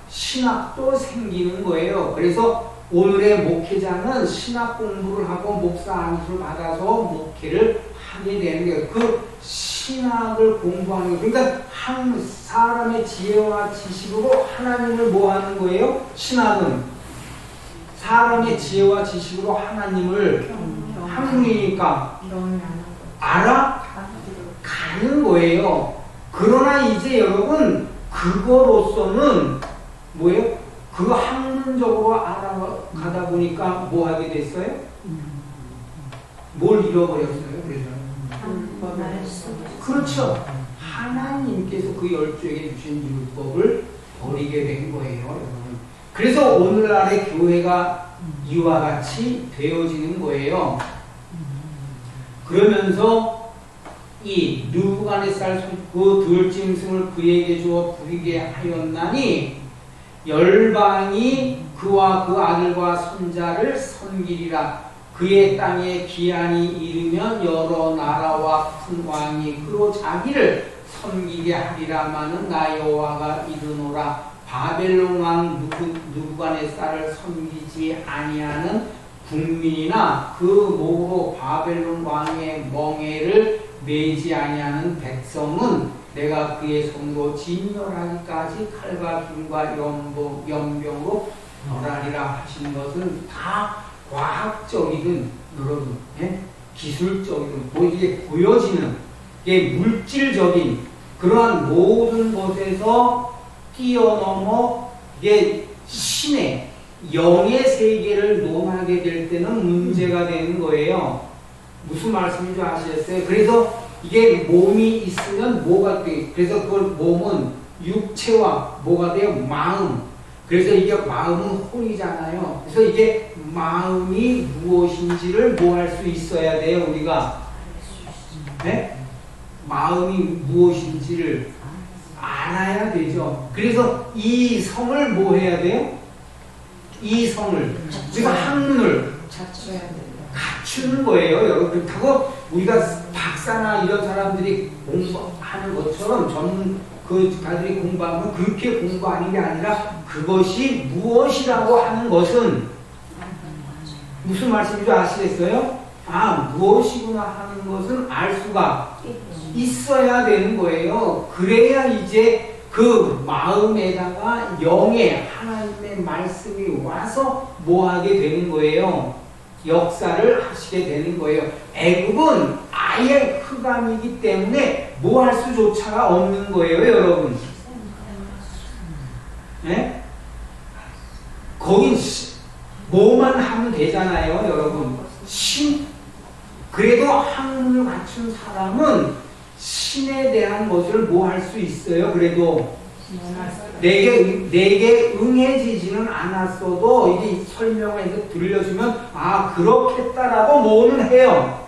신학도 생기는 거예요. 그래서 오늘의 목회자는 신학 공부를 하고 목사 안수를 받아서 목회를 하게 되는 거예요. 그 신학을 공부하는 거예요. 그러니까 한 사람의 지혜와 지식으로 하나님을 뭐 하는 거예요? 신학은 사람의 지혜와 지식으로 하나님을 한국이니까 알아가는 거예요. 그러나 이제 여러분 그거로서는 뭐예요? 그거 학문적으로 알아가다 보니까 뭐 하게 됐어요? 뭘 잃어버렸어요? 그래서 그렇죠. 하나님께서 그 열조에게 주신 율법을 버리게 된 거예요, 여러분. 그래서 오늘날의 교회가 이와 같이 되어지는 거예요. 그러면서 이 느부갓네살 그 들짐승을 그에게 주어 부리게 하였나니 열방이 그와 그 아들과 손자를 섬기리라. 그의 땅에 기한이 이르면 여러 나라와 큰 왕이 그로 자기를 섬기게 하리라마는 나 여호와가 이르노라. 바벨론 왕 느부갓네살을 섬기지 아니하는 국민이나 그 목으로 바벨론 왕의 멍에를 매지 아니하는 백성은 내가 그의 손으로 진멸하기까지 칼과 힘과 연병으로 멸하리라 하신 것은 다 과학적이든 여러분 기술적이든 뭐 이게 보여지는 이게 물질적인 그러한 모든 것에서 뛰어넘어 이게 신의 영의 세계를 논하게 될 때는 문제가 되는 거예요. 무슨 말씀인 줄 아시겠어요? 그래서 이게 몸이 있으면 뭐가 돼요? 그래서 그걸 몸은 육체와 뭐가 돼요? 마음. 그래서 이게 마음은 혼이잖아요. 그래서 이게 마음이 무엇인지를 뭐 할 수 있어야 돼요, 우리가. 네? 마음이 무엇인지를 알아야 되죠. 그래서 이 성을 뭐 해야 돼요? 이 성을. 그래서 학문을 갖춰야 돼요. 갖추는 거예요, 여러분. 그렇다고 우리가 박사나 이런 사람들이 공부하는 것처럼 전문 가들이 공부하면 그렇게 공부하는 게 아니라 그것이 무엇이라고 하는 것은 무슨 말씀인지 아시겠어요? 아, 무엇이구나 하는 것은 알 수가 있어야 되는 거예요. 그래야 이제 그 마음에다가 영의 하나님의 말씀이 와서 뭐 하게 되는 거예요? 역사를 하시게 되는 거예요. 애굽은 아예 흑암이기 때문에 뭐 할 수조차가 없는 거예요, 여러분. 네? 거긴 뭐만 하면 되잖아요, 여러분. 그래도 학문을 갖춘 사람은 신에 대한 것을 뭐 할 수 있어요, 그래도. 내게 응해지지는 않았어도 이게 설명을 해서 들려주면 아 그렇겠다라고 뭐는 해요.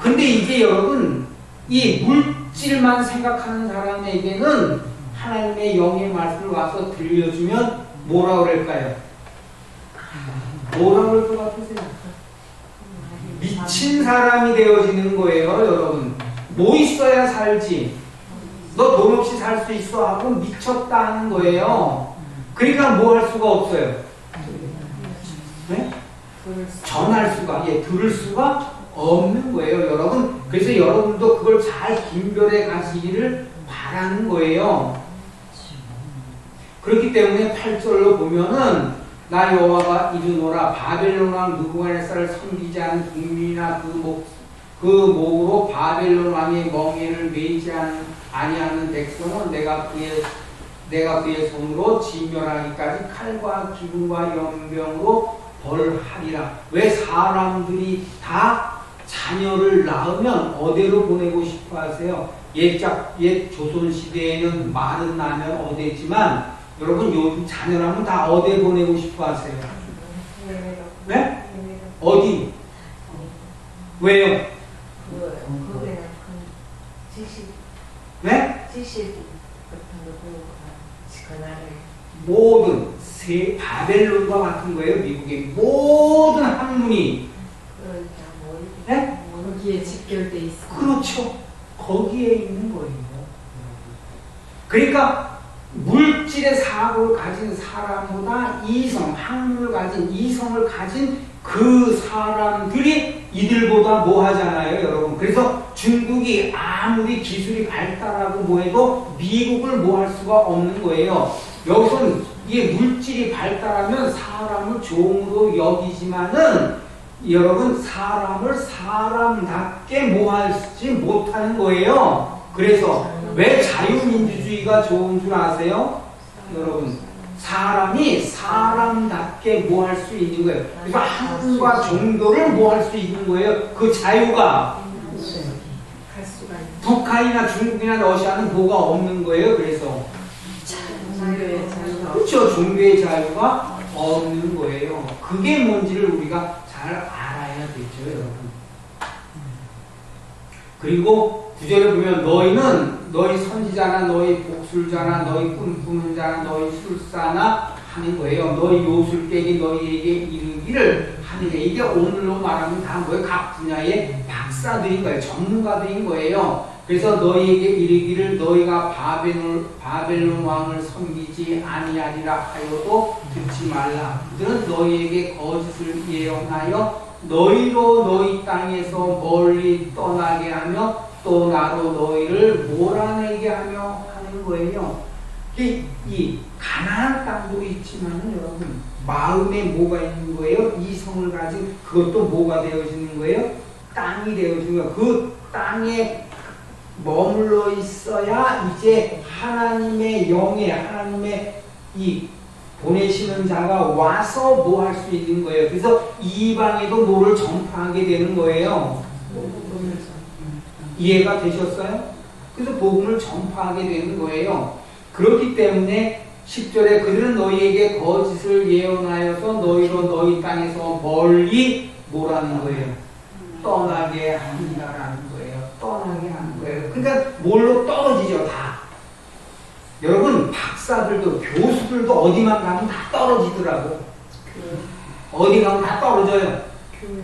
근데 이게 여러분 이 물질만 생각하는 사람에게는 하나님의 영의 말씀을 와서 들려주면 뭐라 그럴까요? 뭐라 그럴 것 같으세요? 미친 사람이 되어지는 거예요, 여러분. 뭐 있어야 살지? 너 돈 없이 살 수 있어 하고 미쳤다 하는 거예요. 그러니까 뭐 할 수가 없어요. 네? 전할 수가, 들을 수가 없는 거예요, 여러분. 그래서 여러분도 그걸 잘 분별해 가시기를 바라는 거예요. 그렇기 때문에 8절로 보면은 나 여호와가 이르노라 바벨론 왕 느부갓네살을 섬기지 않은 국민이나 그 목으로 바벨론 왕의 멍에를 매이지 아니하는 백성은 내가 그의 손으로 진멸하기까지 칼과 기근과 연병으로 벌하리라. 왜 사람들이 다 자녀를 낳으면 어디로 보내고 싶어 하세요? 옛 조선 시대에는 말은 나면 어디지만 여러분 요즘 자녀라면 다 어디에 보내고 싶어 하세요? 네? 어디? 왜요? 네? 모든 바벨론과 같은 거예요. 미국의 모든 학문이 네? 거기에 집결돼 있어. 그렇죠. 거기에 있는 거예요. 그러니까 물질의 사고를 가진 사람보다 이성, 학문을 가진 이성을 가진 그 사람들이 이들보다 뭐 하잖아요, 여러분. 그래서 중국이 아무리 기술이 발달하고 뭐 해도 미국을 뭐 할 수가 없는 거예요. 여기서는 이게 물질이 발달하면 사람을 종으로 여기지만은 여러분 사람을 사람답게 뭐 하지 못하는 거예요. 그래서 왜 자유민주주의가 좋은 줄 아세요? 여러분 사람이 사람답게 뭐 할 수 있는 거예요. 그래서 학문과 종교를 뭐 할 수 있는 거예요. 그 자유가 북한이나 중국이나 러시아는 뭐가 없는 거예요. 그래서 종교의 자유가 그렇죠. 종교의 자유가 없는 거예요. 그게 뭔지를 우리가 잘 알아야 되죠, 여러분. 그리고 구절에 보면 너희 선지자나 너희 복술자나 너희 꿈꾸는 자나 너희 술사나 하는 거예요. 너희 요술객이 너희에게 이르기를 하는 게 이게 오늘로 말하면 다 뭐예요? 각 분야의 박사들인 거예요. 전문가들인 거예요. 그래서 너희에게 이르기를 너희가 바벨론 왕을 섬기지 아니하리라 하여도 듣지 말라. 그들은 너희에게 거짓을 예언하여 너희로 너희 땅에서 멀리 떠나게 하며 또 나로 너희를 몰아내게 하며 하는 거예요. 이 가나안 땅도 있지만은 여러분 마음에 뭐가 있는 거예요? 이성을 가진 그것도 뭐가 되어지는 거예요? 땅이 되어지는 거예요. 그 땅에 머물러 있어야 이제 하나님의 영에 하나님의 이 보내시는 자가 와서 뭐 할 수 있는 거예요. 그래서 이방에도 뭐를 전파하게 되는 거예요. 이해가 되셨어요? 그래서 복음을 전파하게 되는 거예요. 그렇기 때문에 10절에 그들은 너희에게 거짓을 예언하여서 너희로 너희 땅에서 멀리 뭐라는 거예요? 떠나게 하니라라는 거예요. 떠나게 하는 거예요. 그러니까 뭘로 떨어지죠, 다. 여러분, 박사들도 교수들도 어디만 가면 다 떨어지더라고. 어디 가면 다 떨어져요. 교회.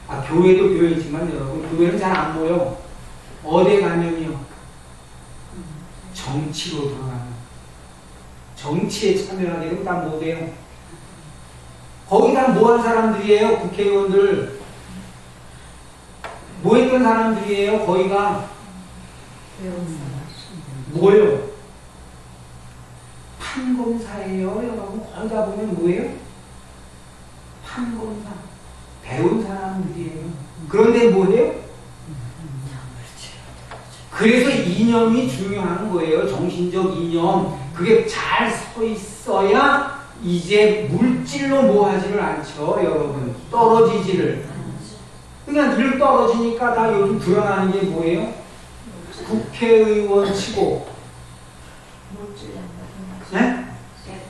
아, 교회도 교회지만 여러분, 교회는 잘 안 모여. 어디 가면요? 정치로 들어가면. 정치에 참여하게 되면 다 못해요. 거기 다 뭐 한 사람들이에요? 국회의원들. 뭐 했던 사람들이에요? 거기가 배운 사람. 뭐예요? 판검사예요. 여러분, 거기 가 보면 뭐예요? 판검사. 배운 사람들이에요. 그런데 뭐예요? 그래서 이념이 중요한 거예요. 정신적 이념. 그게 잘 서 있어야 이제 물질로 뭐 하지를 않죠. 여러분. 떨어지지를. 그냥 늘 떨어지니까 다 요즘 드러나는 게 뭐예요? 국회의원 치고. 네?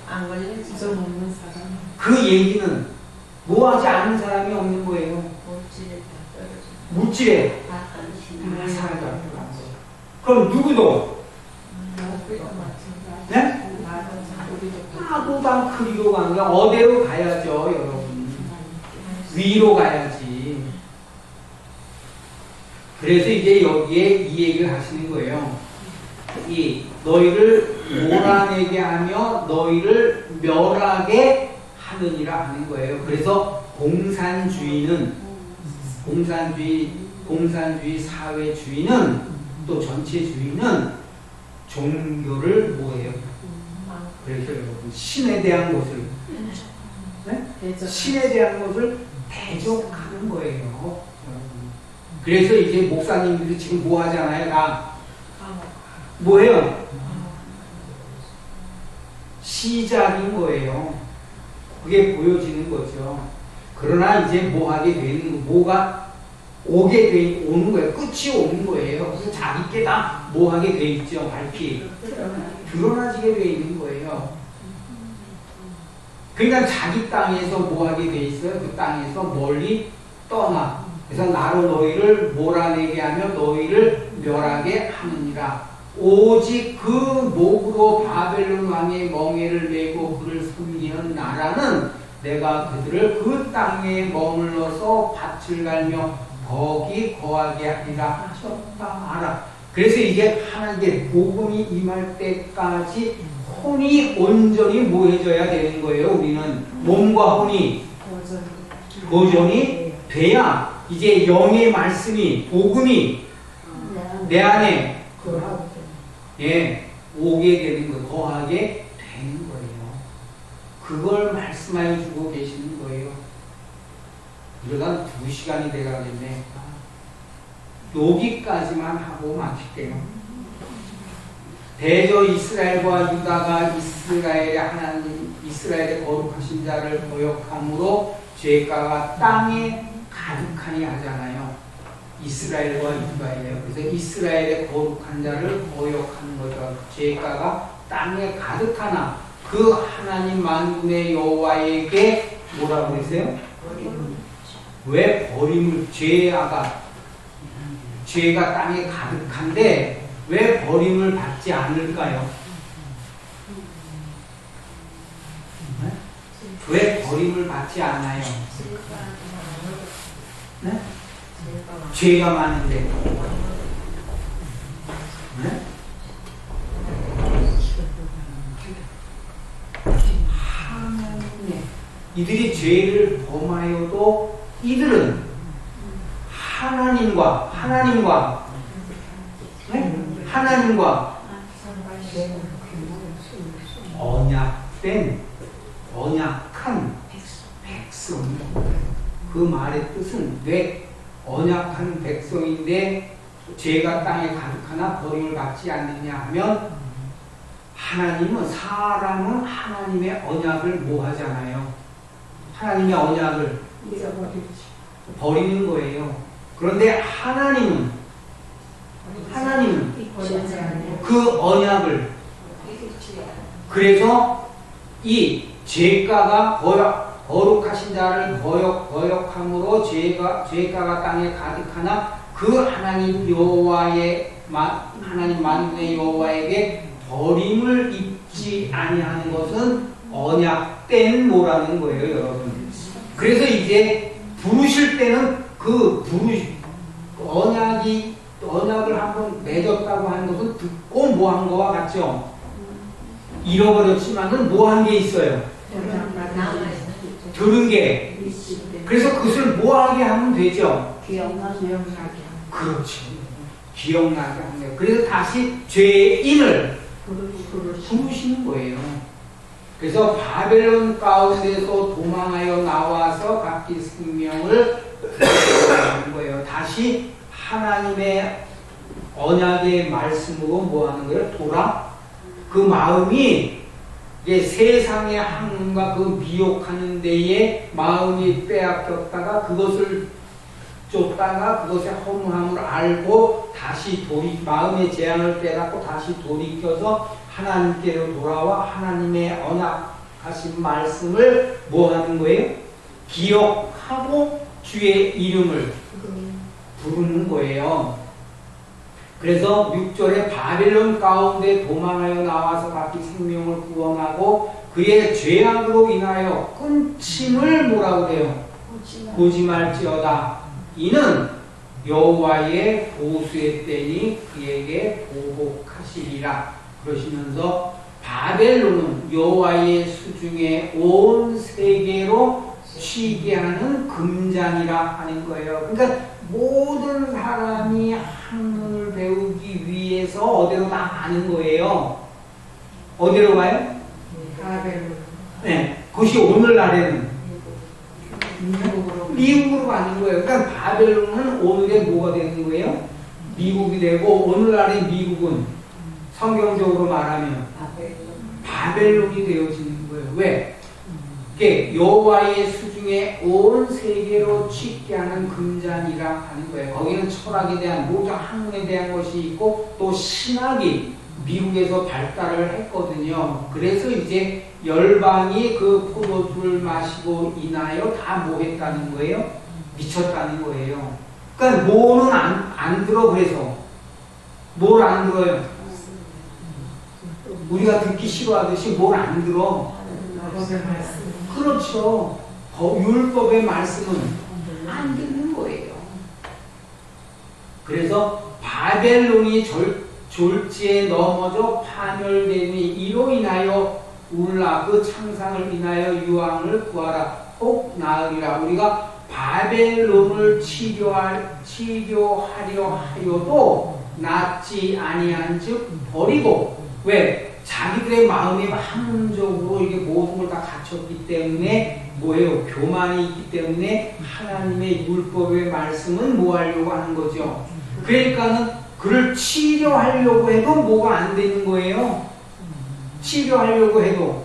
안 걸리는 지점 없는 사람. 그 얘기는 뭐 하지 않는 사람이 없는 거예요. 물질에 다 살아가. 그럼 누구도? 네? 나도 그리로 가는 거야. 어디로 가야죠, 여러분? 위로 가야지. 그래서 이제 여기에 이 얘기를 하시는 거예요. 이 너희를 몰아내게 하며 너희를 멸하게 하느니라 하는 거예요. 그래서 공산주의 사회주의는 또 전체주의는 종교를 뭐예요? 그래서 여러분 신에 대한 것을 네? 신에 대한 것을 대적하는 거예요. 여러분. 그래서 이제 목사님들이 지금 뭐 하잖아요? 다 뭐예요? 시작인 거예요. 그게 보여지는 거죠. 그러나 이제 뭐 하게 되는 뭐가 오는 거예요. 끝이 오는 거예요. 그래서 자기께 다 뭐 하게 돼 있죠. 밝히 드러나지게 돼 있는 거예요. 그러니까 자기 땅에서 뭐 하게 돼 있어요. 그 땅에서 멀리 떠나. 그래서 나로 너희를 몰아내게 하며 너희를 멸하게 하느니라. 오직 그 목으로 바벨론 왕의 멍에를 메고 그를 섬기는 나라는 내가 그들을 그 땅에 머물러서 밭을 갈며 거기 거하게 하리라 하셨다 하라. 그래서 이게 하나님께 복음이 임할 때까지 혼이 온전히 모여져야 되는 거예요. 우리는 몸과 혼이 보존이 돼야 이제 영의 말씀이 복음이 내 안에 오게 되는 거, 거하게 되는 거예요. 그걸 말씀하여 주고 계시는 거예요. 이러다 2시간이 돼가겠네. 여기까지만 하고 마칠게요. 대저 이스라엘과 유다가 이스라엘의 하나님, 이스라엘의 거룩하신 자를 거역함으로 죄가가 땅에 가득하니 하잖아요. 이스라엘과 유다예요. 그래서 이스라엘의 거룩한 자를 거역하는 거죠. 죄가가 땅에 가득하나 그 하나님 만군의 여호와에게 뭐라고 그랬어요? 왜 버림을 죄가 땅에 가득한데 왜 버림을 받지 않을까요? 네? 왜 버림을 받지 않아요? 네? 죄가 많은데. 네? 이들이 죄를 범하여도 이들은 하나님과 언약한 백성. 그 말의 뜻은 왜 언약한 백성인데 죄가 땅에 가득하나 버림을 받지 않느냐 하면 사람은 하나님의 언약을 뭐 하잖아요. 하나님의 언약을 버리는 거예요. 그런데 하나님은 그 언약을 그래서 이 죄가가 거룩하신 자를 거역함으로 죄가가 땅에 가득하나 그 하나님 여호와의 하나님 만군의 여호와에게 버림을 입지 아니하는 것은 언약된 뭐라는 거예요, 여러분. 그래서 이제 부르실 때는 언약을 한번 맺었다고 하는 것은 듣고 뭐 한 거와 같죠. 잃어버렸지만은 뭐 한 게 있어요. 들은 게. 그래서 그것을 뭐 하게 하면 되죠. 기억나게. 그렇죠. 기억나게 하는 거예요. 그래서 다시 죄인을 부르시는 거예요. 그래서 바벨론 가운데서 도망하여 나와서 각기 생명을 하는 거예요. 다시 하나님의 언약의 말씀으로 뭐 하는 거예요? 그 마음이 세상의 학문과 그 미혹하는 데에 마음이 빼앗겼다가 그것을 쫓다가 그것의 허무함을 알고 다시 마음의 재앙을 깨닫고 다시 돌이켜서 하나님께로 돌아와 하나님의 언약하신 말씀을 뭐 하는 거예요? 기억하고 주의 이름을 부르는 거예요. 그래서 6절에 바벨론 가운데 도망하여 나와서 각기 생명을 구원하고 그의 죄악으로 인하여 끊침을 뭐라고 그래요? 고지말지어다. 이는 여호와의 보수의 때니 그에게 보복하시리라. 그러시면서 바벨론은 여호와의 수중에 온 세계로 취게 하는 금잔이라 하는 거예요. 그러니까 모든 사람이 학문을 배우기 위해서 어디로 다 가는 거예요. 어디로 가요? 바벨론. 네, 그것이 오늘날에는 미국으로 가는 거예요. 그러니까 바벨론은 오늘의 뭐가 되는 거예요? 미국이 되고 오늘날의 미국은 성경적으로 말하면 바벨론이 되어지는 거예요. 왜? 여호와의 수중에 온 세계로 취게 하는 금잔이라 하는 거예요. 거기는 철학에 대한 모든 학문에 대한 것이 있고 또 신학이 미국에서 발달을 했거든요. 그래서 이제 열방이 그 포도주를 마시고 인하여 다 뭐 했다는 거예요? 미쳤다는 거예요. 그러니까 뭐는 안 들어. 그래서 뭘 안 들어요? 우리가 듣기 싫어하듯이 뭘 안 들어? 그렇죠. 율법의 말씀은 안 듣는 거예요. 그래서 바벨론이 졸지에 넘어져 파멸됨이 이로 인하여 울라 그 창상을 인하여 유황을 구하라 혹 나으리라. 우리가 바벨론을 치료하려 하여도 낫지 아니한즉 버리고. 왜? 자기들의 마음이 학문적으로 이게 모든 걸 다 갖췄기 때문에 뭐예요? 교만이 있기 때문에 하나님의 율법의 말씀은 뭐 하려고 하는 거죠. 그러니까는 그를 치료하려고 해도 뭐가 안 되는 거예요. 치료하려고 해도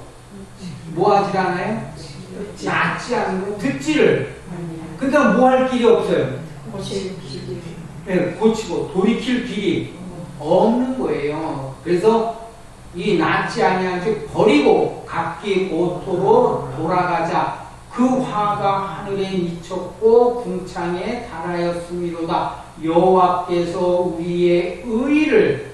뭐 하질 않아요? 낫지 않고 듣지를. 그러니까 뭐 할 길이 없어요. 고치고 돌이킬 길이 없는 거예요. 그래서 이 낫지 아니한 즉 버리고 각기 고토로 돌아가자. 그 화가 하늘에 미쳤고 궁창에 달하였음이로다. 여호와께서 우리의 의를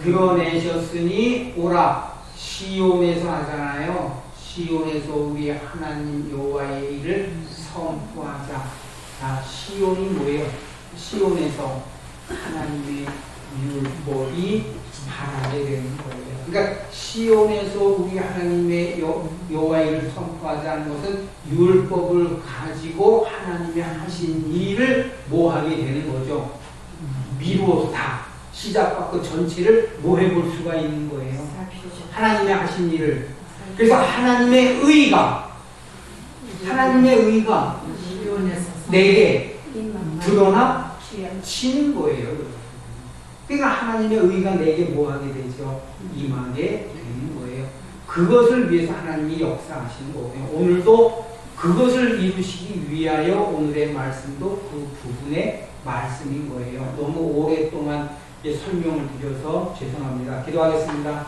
드러내셨으니 오라. 시온에서 하잖아요. 시온에서 우리 하나님 여호와의 일을 선포하자. 자, 시온이 뭐예요? 시온에서 하나님의 율법이 바라게 되는 거예요. 그러니까 시온에서 우리 하나님의 여호와의 일을 선포하자는 것은 율법을 가지고 하나님이 하신 일을 뭐 하게 되는 거죠. 미루어서 다 시작과 그 전체를 뭐 해볼 수가 있는 거예요. 하나님이 하신 일을. 그래서 하나님의 의가 내게 드러나 치는 거예요. 그러니까 하나님의 의가 내게 뭐하게 되죠? 임하게 되는 거예요. 그것을 위해서 하나님이 역사하시는 거고요. 오늘도 그것을 이루시기 위하여 오늘의 말씀도 그 부분의 말씀인 거예요. 너무 오랫동안 설명을 드려서 죄송합니다. 기도하겠습니다.